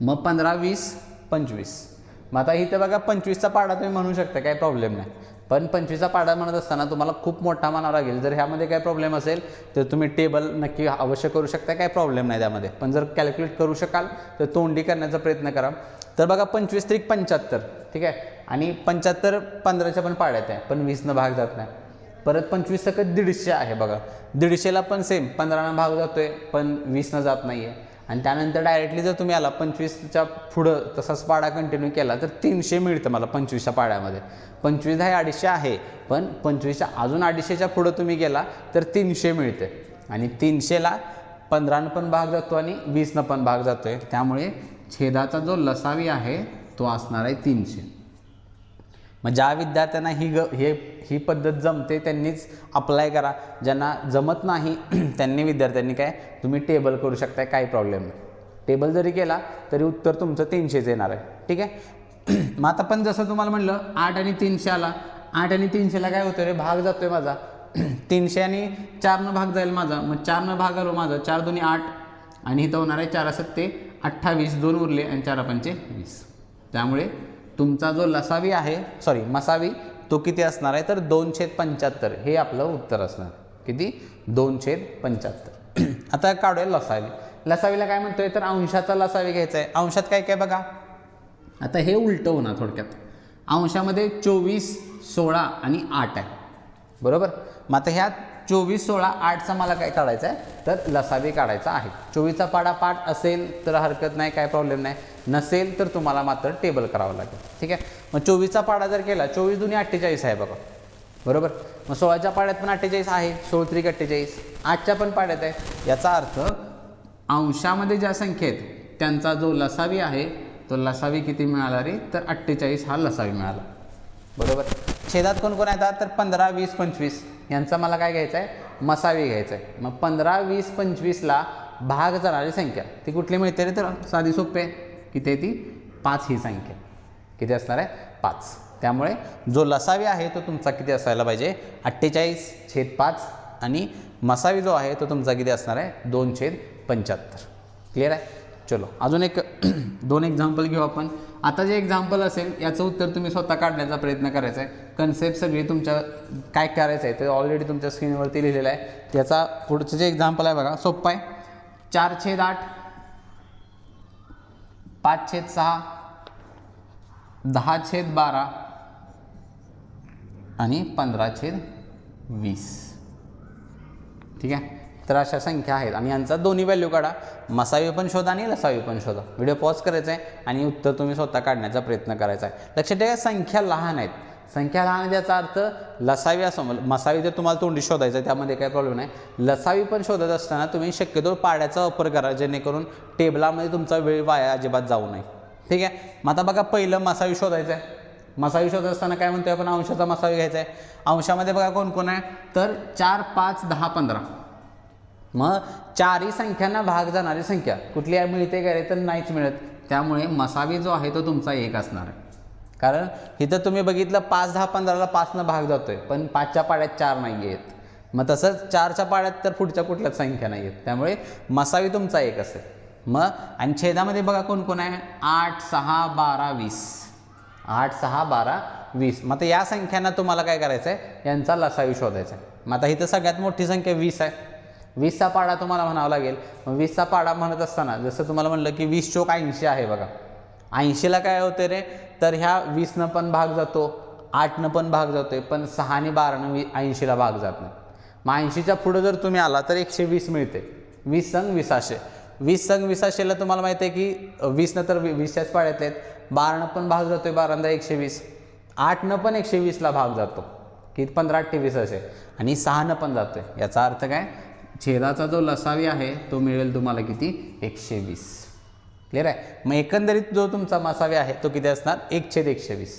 मग 15, 20, 25. मग आता इथं बघा 25चा पाडा तुम्ही म्हणू शकता, काय प्रॉब्लेम नाही. पण 25चा पाडा म्हणत असताना तुम्हाला खूप मोठा म्हणावा लागेल. जर ह्यामध्ये काय प्रॉब्लेम असेल तर तुम्ही टेबल नक्की अवश्य करू शकता, काय प्रॉब्लेम नाही त्यामध्ये. पण जर कॅल्क्युलेट करू शकाल तर तोंडी करण्याचा प्रयत्न करा. तर बघा 25 त्रिक 75. ठीक आहे. आणि 75 15च्या पण पाड्यात आहे, पण 20न भाग जात नाही. परत 25 सकट 150 आहे बघा. 150ला पण सेम 15नं भाग जातोय, पण 20न जात नाही आहे. आणि त्यानंतर डायरेक्टली जर तुम्ही आला 25च्या पुढं तसाच पाडा कंटिन्यू केला तर 300 मिळतं मला 25च्या पाड्यामध्ये. 25 हा 250 आहे, पण 25च्या अजून 250च्या पुढं तुम्ही गेला तर 300 मिळते. आणि 300ला 15नं पण भाग जातो आणि 20नं पण भाग जातो आहे. त्यामुळे छेदाचा जो लसावी आहे तो असणार आहे 300. मग ज्या विद्यार्थ्यांना ही पद्धत जमते त्यांनीच अप्लाय करा, ज्यांना जमत नाही त्यांनी विद्यार्थ्यांनी काय तुम्ही टेबल करू शकताय, काही प्रॉब्लेम नाही. टेबल जरी केला तरी उत्तर तुमचं 300च येणार आहे. ठीक आहे. मग आता पण जसं तुम्हाला म्हणलं 8 आणि 300 आला, 8 आणि 300ला काय होतं रे, भाग जातोय माझा 300 आणि 4 भाग जाईल माझा, मग 4 भाग आलो माझा, 4 2 8 आणि इथं होणार आहे 4 7 28, 2 उरले आणि 4 5 20. त्यामुळे तुमचा जो लसावी आहे मसावी तो किती असणार आहे तर 2/75 हे आपलं उत्तर असणार. किती 2/75. आता काढूया लसावी. लसावीला काय म्हणतोय तर अंशाचा लसावी घ्यायचा आहे. अंशात काय काय बघा, आता हे उलटं होणार थोडक्यात. अंशामध्ये 24 16 आणि 8 आहे बरोबर. मग आता ह्या 24 16 8चा मला काय काढायचं आहे तर लसावी काढायचा आहे. 24चा पाडा पाठ असेल तर हरकत नाही, काय प्रॉब्लेम नाही, नसेल तर तुम्हाला मात्र टेबल करावं लागेल. ठीक आहे. मग 24चा पाडा जर केला, 24 दुनी 48 आहे बघा बरोबर. मग 16च्या पाड्यात पण 48 आहे, 16 त्रिक 48, 8च्या पण पाड्यात आहे. याचा अर्थ अंशामध्ये ज्या संख्या आहेत त्यांचा जो लसावी आहे तो लसावी किती मिळाला रे तर 48 हा लसावी मिळाला बरोबर. छेदात कोण कोण येतात तर 15 20 25 यांचा मला काय घ्यायचं आहे मसावी घ्यायचं आहे. मग 15 20 25ला भाग जाणारी संख्या ती कुठली मिळते रे तर साधी सोपी आहे. किती आहे ती 5 ही संख्या किती असणार आहे 5. त्यामुळे जो लसावी आहे तो तुमचा किती असायला पाहिजे 48/5 आणि मसावी जो आहे तो तुमचा किती असणार आहे 2/75. क्लिअर आहे. चलो अजून एक 2 एक्झाम्पल घेऊ आपण. आता जे एक्झाम्पल असेल याचं उत्तर तुम्ही स्वतः काढण्याचा प्रयत्न करायचा आहे. कन्सेप्ट सगळी तुमच्या काय करायचं आहे ते ऑलरेडी तुमच्या स्क्रीनवरती लिहिलेलं आहे. त्याचा पुढचं जे एक्झाम्पल आहे बघा सोपं आहे. 4/8 5/6 10/12 आणि 15/20. ठीक आहे. तर अशा संख्या आहेत आणि यांचा दोन्ही व्हॅल्यू काढा, मसावी पण शोधा आणि लसावी पण शोधा. व्हिडिओ पॉज करायचा आहे आणि उत्तर तुम्ही स्वतः काढण्याचा प्रयत्न करायचा आहे. लक्षात ठेवा संख्या लहान आहेत. संख्या लहान आहे याचा अर्थ लसावी असं मसावी जर तुम्हाला तोंडी शोधायचं आहे त्यामध्ये काही प्रॉब्लेम नाही. लसावी पण शोधत असताना तुम्ही शक्यतो पाड्याचा वापर करा जेणेकरून टेबलामध्ये तुमचा वेळ वाया अजिबात जाऊ नये. ठीक आहे. मग आता बघा पहिलं मसावी शोधायचं आहे. मसावी शोधत असताना काय म्हणतोय आपण अंशाचा मसावी घ्यायचा आहे. अंशामध्ये बघा कोण कोण आहे तर 4 5 10 15. मग 4ही संख्यांना भाग जाणारी संख्या कुठली आहे मिळते का रे तर नाहीच मिळत. त्यामुळे मसावी जो आहे तो तुमचा 1 असणार आहे. कारण इथं तुम्ही बघितलं 5 10 15ला 5नं भाग जातोय पण 5च्या पाड्यात 4 नाही आहेत. मग तसंच 4च्या पाड्यात तर पुढच्या कुठल्याच संख्या नाही आहेत. त्यामुळे मसावी तुमचा 1 असेल. मग आणि छेदामध्ये बघा कोण कोण आहे 8 6 12 20. 8 6 12 20. मग आता या संख्यांना तुम्हाला काय करायचं आहे यांचा लसावी शोधायचा आहे. मग आता इथं सगळ्यात मोठी संख्या 20 आहे. 20चा पाडा तुम्हाला म्हणावा लागेल. मग 20चा पाडा म्हणत असताना जसं तुम्हाला म्हणलं की 20 चोक 80 आहे बघा. 80ला काय होते रे तर ह्या 20नं पण भाग जातो, 8नं पण भाग जातोय, पण 6 आणि 12नं 80ला भाग जात नाही. मग 80च्या पुढं जर तुम्ही आला तर 120 मिळते. 20 संग 20 20 संग 20ला तुम्हाला माहिती आहे की 20नं तर 20च्याच पाड्यात आहेत. 12नं पण भाग जातोय, 12दा 120. 8नं पण 120ला भाग जातो की 15 28 असे आणि 6नं पण जातोय. याचा अर्थ काय छेदाचा जो लसावी आहे तो मिळेल तुम्हाला किती 120. क्लिअर आहे. मग एकंदरीत जो तुमचा मसावी आहे तो किती असणार 1/120.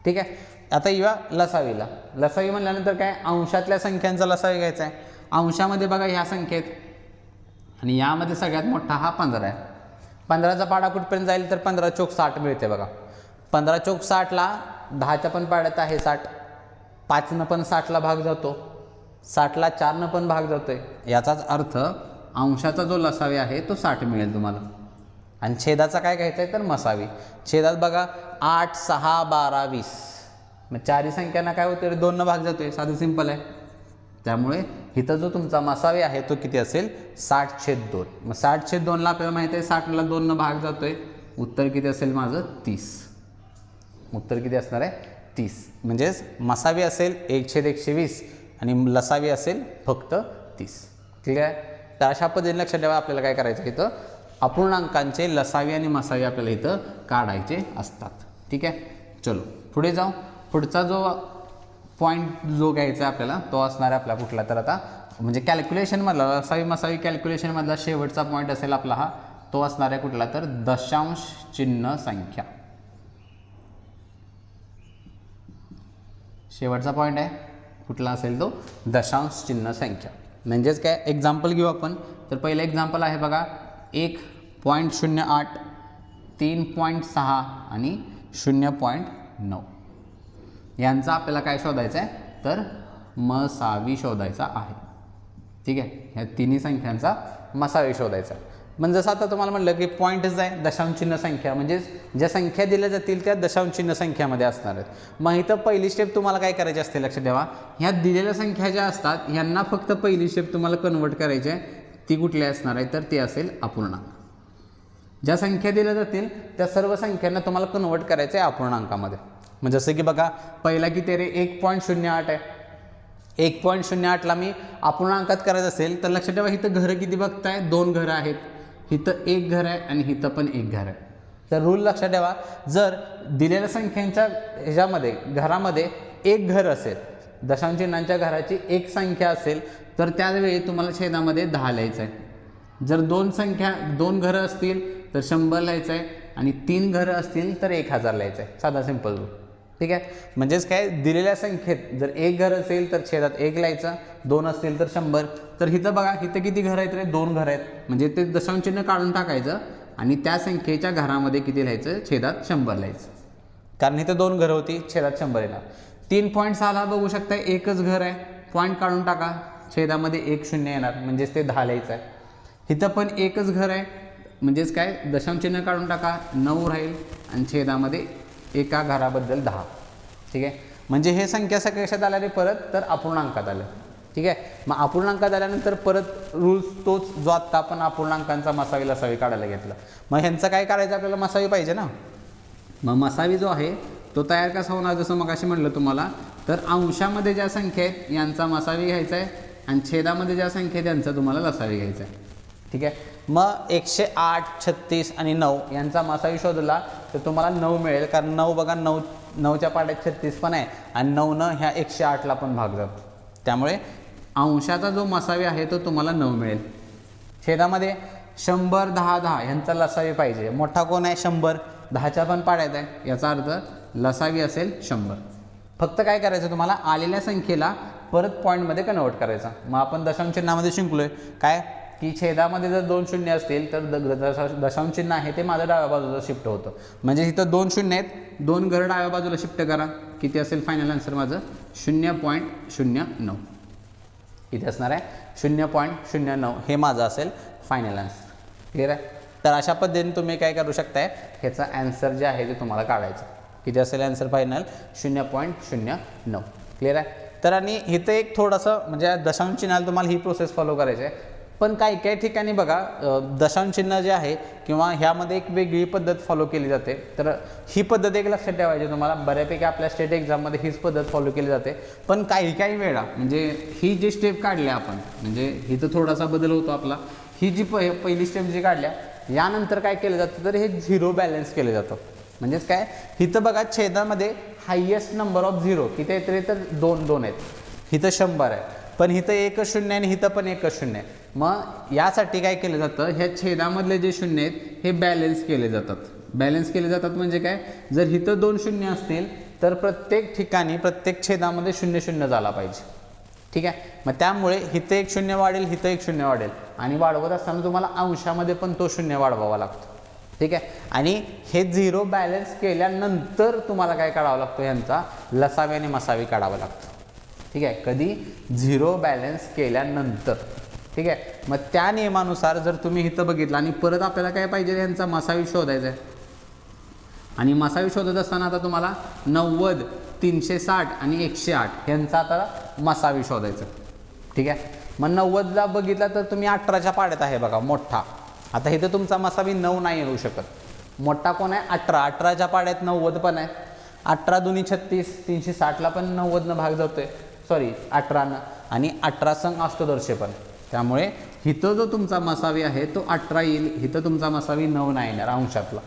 ठीक आहे. आता येऊया लसावीला. लसावी म्हणल्यानंतर काय अंशातल्या संख्यांचा लसावी घ्यायचा आहे. अंशामध्ये बघा ह्या संख्येत आणि यामध्ये सगळ्यात मोठा हा 15 आहे. 15चा पाडा कुठपर्यंत जाईल तर 15 चोक 60 मिळते बघा. 15 चोक 60ला 10च्या पण पाड्यात आहे 60. 5नं पण 60ला भाग जातो, 60ला 4नं पण भाग जातोय. याचाच अर्थ अंशाचा जो लसावी आहे तो 60 मिळेल तुम्हाला. आणि छेदाचा काय घ्यायचा आहे तर मसावी. छेदात बघा 8 6 12 20. मग 4ही संख्यांना काय होतं 2नं भाग जातोय, साधं सिंपल आहे. त्यामुळे इथं जो तुमचा मसावी आहे तो किती असेल 60/2. मग 60/2ला आपल्याला माहिती आहे 60ला 2नं भाग जातोय. उत्तर किती असेल माझं 30. उत्तर किती असणार आहे 30. म्हणजेच मसावी असेल 1/120 आणि लसावी असेल फक्त 30. क्लिअर आहे. तर अशा पद्धतीने लक्षात ठेवा आपल्याला काय करायचं इथं अपूर्णांकांचे लसावी आणि मसावी आपल्याला इथं काढायचे असतात. ठीक आहे. चलो पुढे जाऊ. पुढचा जो पॉईंट जो घ्यायचा आहे आपल्याला तो असणार आहे आपला कुठला तर आता म्हणजे कॅल्क्युलेशनमधला लसावी मसावी कॅल्क्युलेशनमधला शेवटचा पॉईंट असेल आपला हा. तो असणार आहे कुठला तर दशांश चिन्ह संख्या. शेवटचा पॉईंट आहे कुठला असेल तो दशांश चिन्ह संख्या. म्हणजेच काय एक्झाम्पल घेऊ आपण. तर पहिलं एक्झाम्पल आहे बघा 1.08, 3.6 आणि 0.9 यांचा आपल्याला काय शोधायचं आहे तर मसावी शोधायचा आहे. ठीक आहे, ह्या तिन्ही संख्यांचा मसावी शोधायचा. म्हणजे जसं आता तुम्हाला म्हटलं की पॉईंटच आहे दशांश चिन्ह संख्या, म्हणजेच ज्या संख्या दिल्या जातील त्या दशांश चिन्ह संख्यामध्ये असणार आहेत. मग इथं पहिली स्टेप तुम्हाला काय करायची असते लक्षात ठेवा. ह्या दिलेल्या संख्या ज्या असतात ह्यांना फक्त पहिली स्टेप तुम्हाला कन्वर्ट करायची आहे. ती कुठली असणार आहे तर ती असेल अपूर्णांक. ज्या संख्या दिल्या जातील त्या सर्व संख्यांना तुम्हाला कन्वर्ट करायचं आहे अपूर्णांकामध्ये. म्हणजे जसं की बघा पहिला की ते रे 1.08 आहे. 1.08ला मी अपूर्णांकात करायचं असेल तर लक्षात ठेवा इथं घरं किती बघताय 2 घरं आहेत. इथं 1 घर आहे आणि इथं पण 1 घर आहे. तर रूल लक्षात ठेवा जर दिलेल्या संख्यांच्या ह्याच्यामध्ये घरामध्ये 1 घर असेल दशांश चिन्हांच्या घराची 1 संख्या असेल तर त्यावेळी तुम्हाला छेदामध्ये 10 लिहायचं आहे. जर 2 घरं असतील तर 100 लिहायचं आहे आणि 3 घरं असतील तर 1000 लिहायचं आहे. साधा सिंपल रूल. ठीक आहे, म्हणजेच काय दिलेल्या संख्येत जर 1 घर असेल तर छेदात 1 लिहायचं, 2 असतील तर 100. तर इथं बघा इथं किती घरं आहेत रे 2 घरं आहेत. म्हणजे ते दशांश चिन्ह काढून टाकायचं आणि त्या संख्येच्या घरामध्ये किती लिहायचं छेदात 100 लिहायचं. कारण इथं 2 घरं होती छेदात 100 येणार. 3.6ला बघू शकता एकच घर आहे. पॉईंट काढून टाका छेदामध्ये 1 0 येणार म्हणजेच ते 10 लिहायचं आहे. इथं पण एकच घर आहे म्हणजेच काय दशांश चिन्ह काढून टाका 9 राहील आणि छेदामध्ये एका घराबद्दल 10. ठीक आहे, म्हणजे हे संख्या कशात आल्या रे परत तर अपूर्णांकात आलं. ठीक आहे, मग अपूर्णांकात आल्यानंतर परत रूल्स तोच जो आत्ता आपण अपूर्णांकांचा मसावी लसावी काढायला घेतला. मग ह्यांचं काय करायचं आपल्याला मसावी पाहिजे ना. मग मसावी जो आहे तो तयार कसा होणार जसं मगाशी म्हटलं तुम्हाला तर अंशामध्ये ज्या संख्या आहेत यांचा मसावी घ्यायचा आहे आणि छेदामध्ये ज्या संख्या आहेत त्यांचा तुम्हाला लसावी घ्यायचा आहे. ठीक आहे, मग 108, 36 आणि 9 यांचा मसावी शोधला तर तुम्हाला 9 मिळेल. कारण 9 बघा 9च्या पाड्यात 36 पण आहे आणि 9नं ह्या 108ला पण भाग जातो. त्यामुळे अंशाचा जो मसावी आहे तो तुम्हाला 9 मिळेल. छेदामध्ये 100, 10, 10 यांचा लसावी पाहिजे. मोठा कोण आहे 100, 10च्या पण पाड्यात आहे. याचा अर्थ लसावी असेल 100. फक्त काय करायचं तुम्हाला आलेल्या संख्येला परत पॉईंटमध्ये कन्वर्ट करायचा. मग आपण दशांश चिन्हामध्ये शिकलोय काय की छेदामध्ये जर 2 शून्य असतील तर दशांश चिन्ह आहे ते माझं डाव्या बाजूला शिफ्ट होतं. म्हणजे इथं 2 शून्य आहेत, 2 घर डाव्या बाजूला शिफ्ट करा. किती असेल फायनल आन्सर माझं 0.09. इथे असणार आहे 0.09 हे माझं असेल फायनल आन्सर. क्लिअर आहे. तर अशा पद्धतीने तुम्ही काय करू शकताय ह्याचा ॲन्सर जे आहे ते तुम्हाला काढायचं. किती असेल आन्सर फायनल 0.09. क्लिअर आहे. तर आणि इथं एक थोडंसं म्हणजे दशांश चिन्हाला तुम्हाला ही प्रोसेस फॉलो करायची आहे. पण काही काही ठिकाणी बघा दशांश चिन्ह जे आहे किंवा ह्यामध्ये एक वेगळी पद्धत फॉलो केली जाते. तर ही पद्धत एक लक्षात ठेवायची तुम्हाला. बऱ्यापैकी आपल्या स्टेट एक्झाममध्ये हीच पद्धत फॉलो केली जाते. पण काही काही वेळा म्हणजे ही जी स्टेप काढल्या आपण म्हणजे इथं थोडासा बदल होतो आपला. ही जी पहिली स्टेप जी काढल्या यानंतर काय केलं जातं तर हे 0 बॅलन्स केलं जातं. म्हणजेच काय इथं बघा छेदामध्ये हायेस्ट नंबर ऑफ 0 किती आहेत रे तर 2 आहेत. इथं 100 आहे पण इथं 1 शून्य आणि इथं पण 1 शून्य आहे. मग यासाठी काय केलं जातं ह्या छेदामधले जे शून्य आहेत हे बॅलन्स केले जातात. बॅलन्स केले जातात म्हणजे काय जर इथं 2 शून्य असतील तर प्रत्येक ठिकाणी प्रत्येक छेदामध्ये 0 0 झाला पाहिजे. ठीक आहे, मग त्यामुळे इथं 1 शून्य वाढेल इथं 1 शून्य वाढेल आणि वाढवत असताना तुम्हाला अंशामध्ये पण तो 0 वाढवावा लागतो. ठीक आहे, आणि हे 0 बॅलन्स केल्यानंतर तुम्हाला काय काढावं लागतो ह्यांचा लसावी आणि मसावी काढावा लागतो. ठीक आहे, कधी 0 बॅलन्स केल्यानंतर. ठीक आहे, मग त्या नियमानुसार जर तुम्ही इथं बघितलं आणि परत आपल्याला काय पाहिजे यांचा मसावी शोधायचा आहे. आणि मसावी शोधत असताना आता तुम्हाला 90, 360 आणि 108 यांचा आता मसावी शोधायचं. ठीक आहे, मग 90ला बघितला तर तुम्ही 18च्या पाड्यात आहे बघा मोठा. आता इथं तुमचा मसावी 9 नाही येऊ शकत. मोठा कोण आहे 18. 18च्या पाड्यात 90 पण आहे. 18 दुनी 36, 360ला पण 90नं भाग जातोय. सॉरी 18नं आणि 18 संघ अष्टदर्शे पण. त्यामुळे इथं जो तुमचा मसावी आहे तो 18 येईल. इथं तुमचा मसावी 9 नाही येणार अंशातला.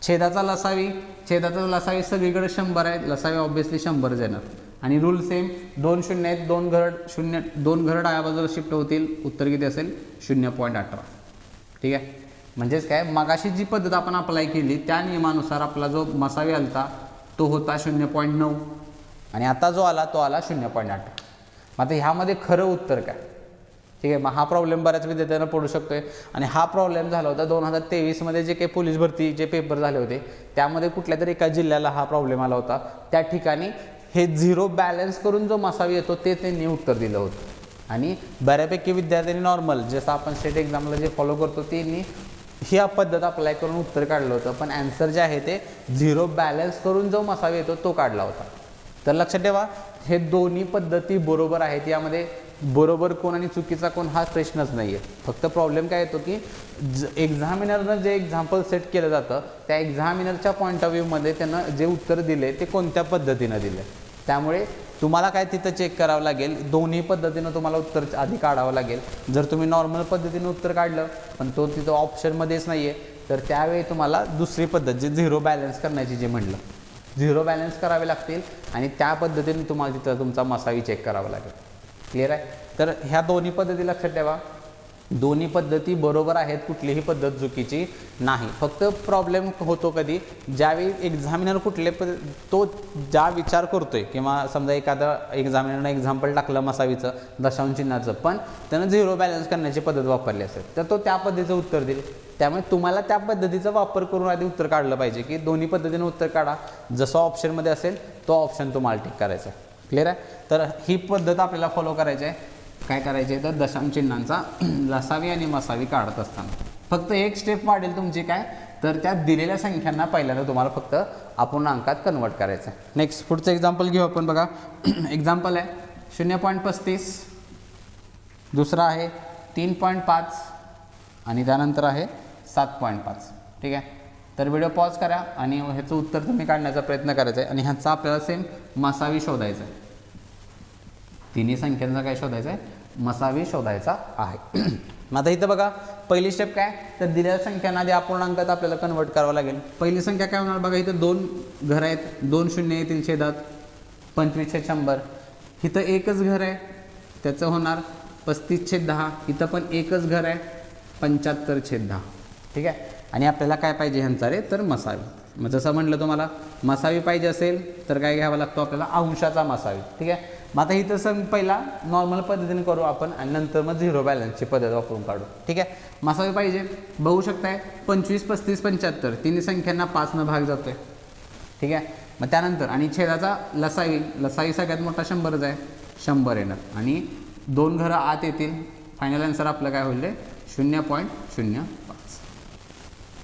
छेदाचा लसावी सगळीकडे 100 आहे. लसावी ऑब्व्हियसली 100च येणार. आणि रूल सेम 2 शून्य आहेत 2 घर डाव्या बाजूला शिफ्ट होतील. उत्तर किती असेल 0.18. ठीक आहे, म्हणजेच काय मगाशी जी पद्धत आपण अप्लाय केली त्या नियमानुसार आपला जो मसावी आलता तो होता 0.9. आणि आता जो आला तो आला 0.8. मग आता ह्यामध्ये खरं उत्तर काय? ठीक आहे, मग हा प्रॉब्लेम बऱ्याच विद्यार्थ्यांना पडू शकतो आहे. आणि हा प्रॉब्लेम झाला होता 2023मध्ये जे काही पोलीस भरती जे पेपर झाले होते त्यामध्ये कुठल्या तरी एका जिल्ह्याला हा प्रॉब्लेम आला होता. त्या ठिकाणी हे 0 बॅलन्स करून जो मसावी येतो ते त्यांनी उत्तर दिलं होतं. आणि बऱ्यापैकी विद्यार्थ्यांनी नॉर्मल जसं आपण स्टेट एक्झामला जे फॉलो करतो त्यांनी ही पद्धत अप्लाय करून उत्तर काढलं होतं. पण ॲन्सर जे आहे ते 0 बॅलन्स करून जो मसावी येतो तो काढला होता. तर लक्षात ठेवा, हे दोन्ही पद्धती बरोबर आहेत. यामध्ये बरोबर कोण आणि चुकीचा कोण हा प्रश्नच नाही आहे. फक्त प्रॉब्लेम काय येतो की एक्झामिनरनं जे एक्झाम्पल सेट केलं जातं त्या एक्झामिनरच्या पॉईंट ऑफ व्ह्यूमध्ये त्यानं जे उत्तर दिले ते कोणत्या पद्धतीनं दिले. त्यामुळे तुम्हाला काय तिथं चेक करावं लागेल, दोन्ही पद्धतीनं तुम्हाला उत्तर आधी काढावं लागेल. जर तुम्ही नॉर्मल पद्धतीनं उत्तर काढलं पण तो तिथं ऑप्शनमध्येच नाही आहे तर त्यावेळी तुम्हाला दुसरी पद्धत जे 0 बॅलन्स करण्याची जे म्हटलं 0 बॅलन्स करावे लागतील आणि त्या पद्धतीने तुम्हाला तिथं तुमचा मसावी चेक करावा लागेल. क्लिअर आहे? तर ह्या दोन्ही पद्धती लक्षात ठेवा, दोन्ही पद्धती बरोबर आहेत, कुठलीही पद्धत चुकीची नाही. फक्त प्रॉब्लेम होतो कधी ज्यावेळी एक्झामिनर तो ज्या विचार करतोय किंवा समजा एखादा एक्झामिनरनं एक्झाम्पल टाकलं मसावीचं दशांश चिन्हाचं पण त्यानं 0 बॅलन्स करण्याची पद्धत वापरली असेल तर तो त्या पद्धतीचं उत्तर देईल. त्यामुळे तुम्हाला त्या पद्धतीचा वापर करून आधी उत्तर काढलं पाहिजे की दोन्ही पद्धतीनं उत्तर काढा. जसं ऑप्शनमध्ये असेल तो ऑप्शन तुम्हाला टिक करायचा आहे. क्लिअर आहे? तर ही पद्धत आपल्याला फॉलो करायची आहे. काय करायचे आहे तर दशांश चिन्हांचा लसावी आणि मसावी काढत असताना फक्त एक स्टेप वाढेल तुमची काय तर त्या दिलेल्या संख्यांना पहिल्यांदा तुम्हाला फक्त अपूर्णांकात कन्वर्ट करायचं आहे. नेक्स्ट पुढचं एक्झाम्पल घेऊ आपण. बघा एक्झाम्पल आहे 0.35, दुसरा आहे 3.5 आणि त्यानंतर आहे 7.5. ठीक आहे, तर व्हिडिओ पॉज करा आणि ह्याचं उत्तर तुम्ही काढण्याचा प्रयत्न करायचा आहे. आणि ह्याचा आपल्याला सेम मसावी शोधायचा आहे. तिन्ही संख्यांचा काय शोधायचं आहे? मसावी शोधायचा आहे. मग आता इथं बघा पहिली स्टेप काय तर दिलेल्या संख्यांना आधी अपूर्णांकात आपल्याला कन्वर्ट करावं लागेल. पहिली संख्या काय होणार बघा, इथं 2 घर आहेत, 2 शून्य येतील छेदात, 25/100. इथं एकच घर आहे त्याचं होणार 35/10. इथं पण एकच घर आहे 75/10. ठीक आहे, आणि आपल्याला काय पाहिजे ह्यांचा रे तर मसावी. मग जसं म्हटलं तुम्हाला मसावी पाहिजे असेल तर काय घ्यावं लागतो आपल्याला अंशाचा मसावी. ठीक आहे, मग आता इथं सम पहिला नॉर्मल पद्धतीने करू आपण आणि नंतर मग 0 बॅलन्सची पद्धत वापरून काढू. ठीक आहे, मसावी पाहिजे बघू शकताय 25, 35, 75 तिन्ही संख्यांना 5 भाग जातोय. ठीक आहे, मग त्यानंतर आणि छेदाचा लसावी सगळ्यात मोठा 100च आहे, 100 येणार आणि 2 घरं आत येतील. फायनल आन्सर आपलं काय होईल 0.05.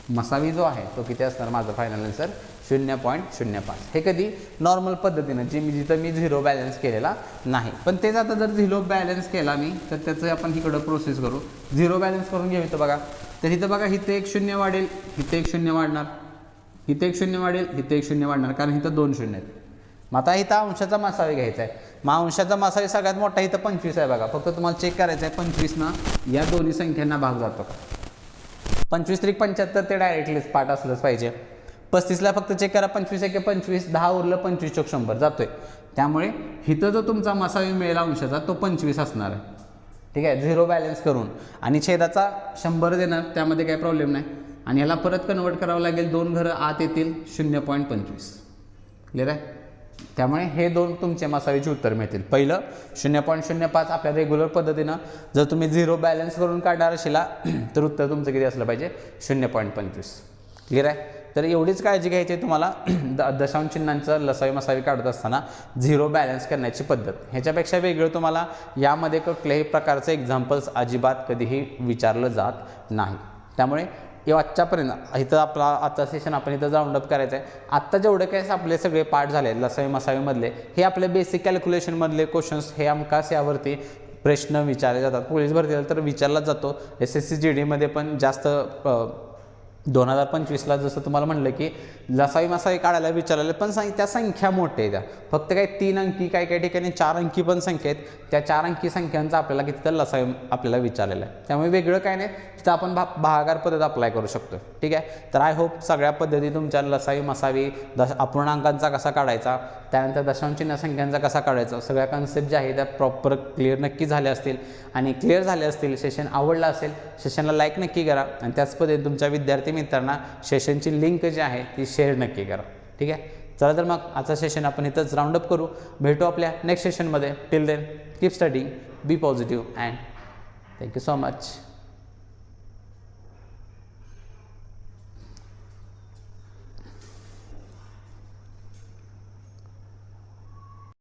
मसावी जो आहे तो किती असणार माझं फायनल आन्सर 0.05. हे कधी नॉर्मल पद्धतीनं जिथं मी 0 बॅलन्स केलेला नाही. पण तेच आता जर 0 बॅलन्स केला मी तर त्याचं आपण इकडं प्रोसेस करू. 0 बॅलन्स करून घेऊ. इथं बघा तर इथं बघा इथं 1 0 वाढेल, इथं 1 0 वाढणार, इथं 1 0 वाढेल, इथं 1 0 वाढणार कारण इथं 2 0 आहेत. मग आता इथं अंशाचा मसावी घ्यायचा आहे. मग अंशाचा मसावी सगळ्यात मोठा इथं 25 आहे बघा. फक्त तुम्हाला चेक करायचं आहे 25नं या दोन्ही संख्यांना भाग जातो का. 25 त्रिक 75 ते डायरेक्टली पाठ असलंच पाहिजे. 35ला फक्त चेक करा 25 1 25, 10 उरलं 25 चोक 100 जातोय. त्यामुळे इथं जो तुमचा मसावी मिळेल अंशाचा तो 25 असणार आहे. ठीक आहे, 0 बॅलन्स करून आणि छेदाचा 100 देणार त्यामध्ये काही प्रॉब्लेम नाही. आणि ह्याला परत कन्वर्ट करावं लागेल, 2 घरं आत येतील 0.25. क्लिअर आहे, त्यामुळे हे 2 तुमचे मसावीचे उत्तर मिळतील. पहिलं 0.05 आपल्या रेग्युलर पद्धतीनं जर तुम्ही 0 बॅलन्स करून काढणार असेल तर उत्तर तुमचं किती असलं पाहिजे 0.25. क्लिअर आहे, तर एवढीच काळजी घ्यायची आहे तुम्हाला दशांश चिन्हांचं लसावी मसावी काढत असताना 0 बॅलन्स करण्याची पद्धत. ह्याच्यापेक्षा वेगळं तुम्हाला यामध्ये कुठल्याही प्रकारचं एक्झाम्पल्स अजिबात कधीही विचारलं जात नाही. त्यामुळे आजच्यापर्यंत इथं आपला आजचा सेशन आपण इथं राऊंड अप करायचं आहे. आत्ता जेवढे काही आपले सगळे पार्ट झाले लसावी मसावीमधले हे आपले बेसिक कॅल्क्युलेशनमधले क्वेश्चन्स हे हमखास यावरती प्रश्न विचारले जातात. पोलीस भरतीला तर विचारलाच जातो. SSC GD पण जास्त 2025ला जसं तुम्हाला म्हणलं की लसावी मसावी काढायला विचारलेलं पण त्या संख्या मोठ्या आहेत. त्या फक्त काही 3 अंकी काही ठिकाणी 4 अंकी पण संख्या आहेत. त्या 4 अंकी संख्यांचा आपल्याला किती तर लसावी आपल्याला विचारलेलं आहे. त्यामुळे वेगळं काय नाही, तिथं आपण भागाकार पद्धत अप्लाय करू शकतो. ठीक आहे, तर आय होप सगळ्या पद्धती तुमच्या लसावी मसावी अपूर्णांकांचा कसा काढायचा त्यानंतर दशांश चिन्ह संख्यांचा कसा काढायचा सगळ्या कन्सेप्ट ज्या आहेत त्या प्रॉपर क्लिअर नक्की झाल्या असतील. आणि क्लिअर झाले असतील, सेशन आवडला असेल सेशनला लाईक नक्की करा आणि त्याच पद्धतीने तुमच्या विद्यार्थी मित्रांना सेशनची लिंक जी आहे ती शेअर नक्की करा. ठीक आहे, चला तर मग आजचा सेशन आपण इथंच राऊंड अप करू. भेटू आपल्या नेक्स्ट सेशनमध्ये. Till then keep studying, be positive and thank you so much.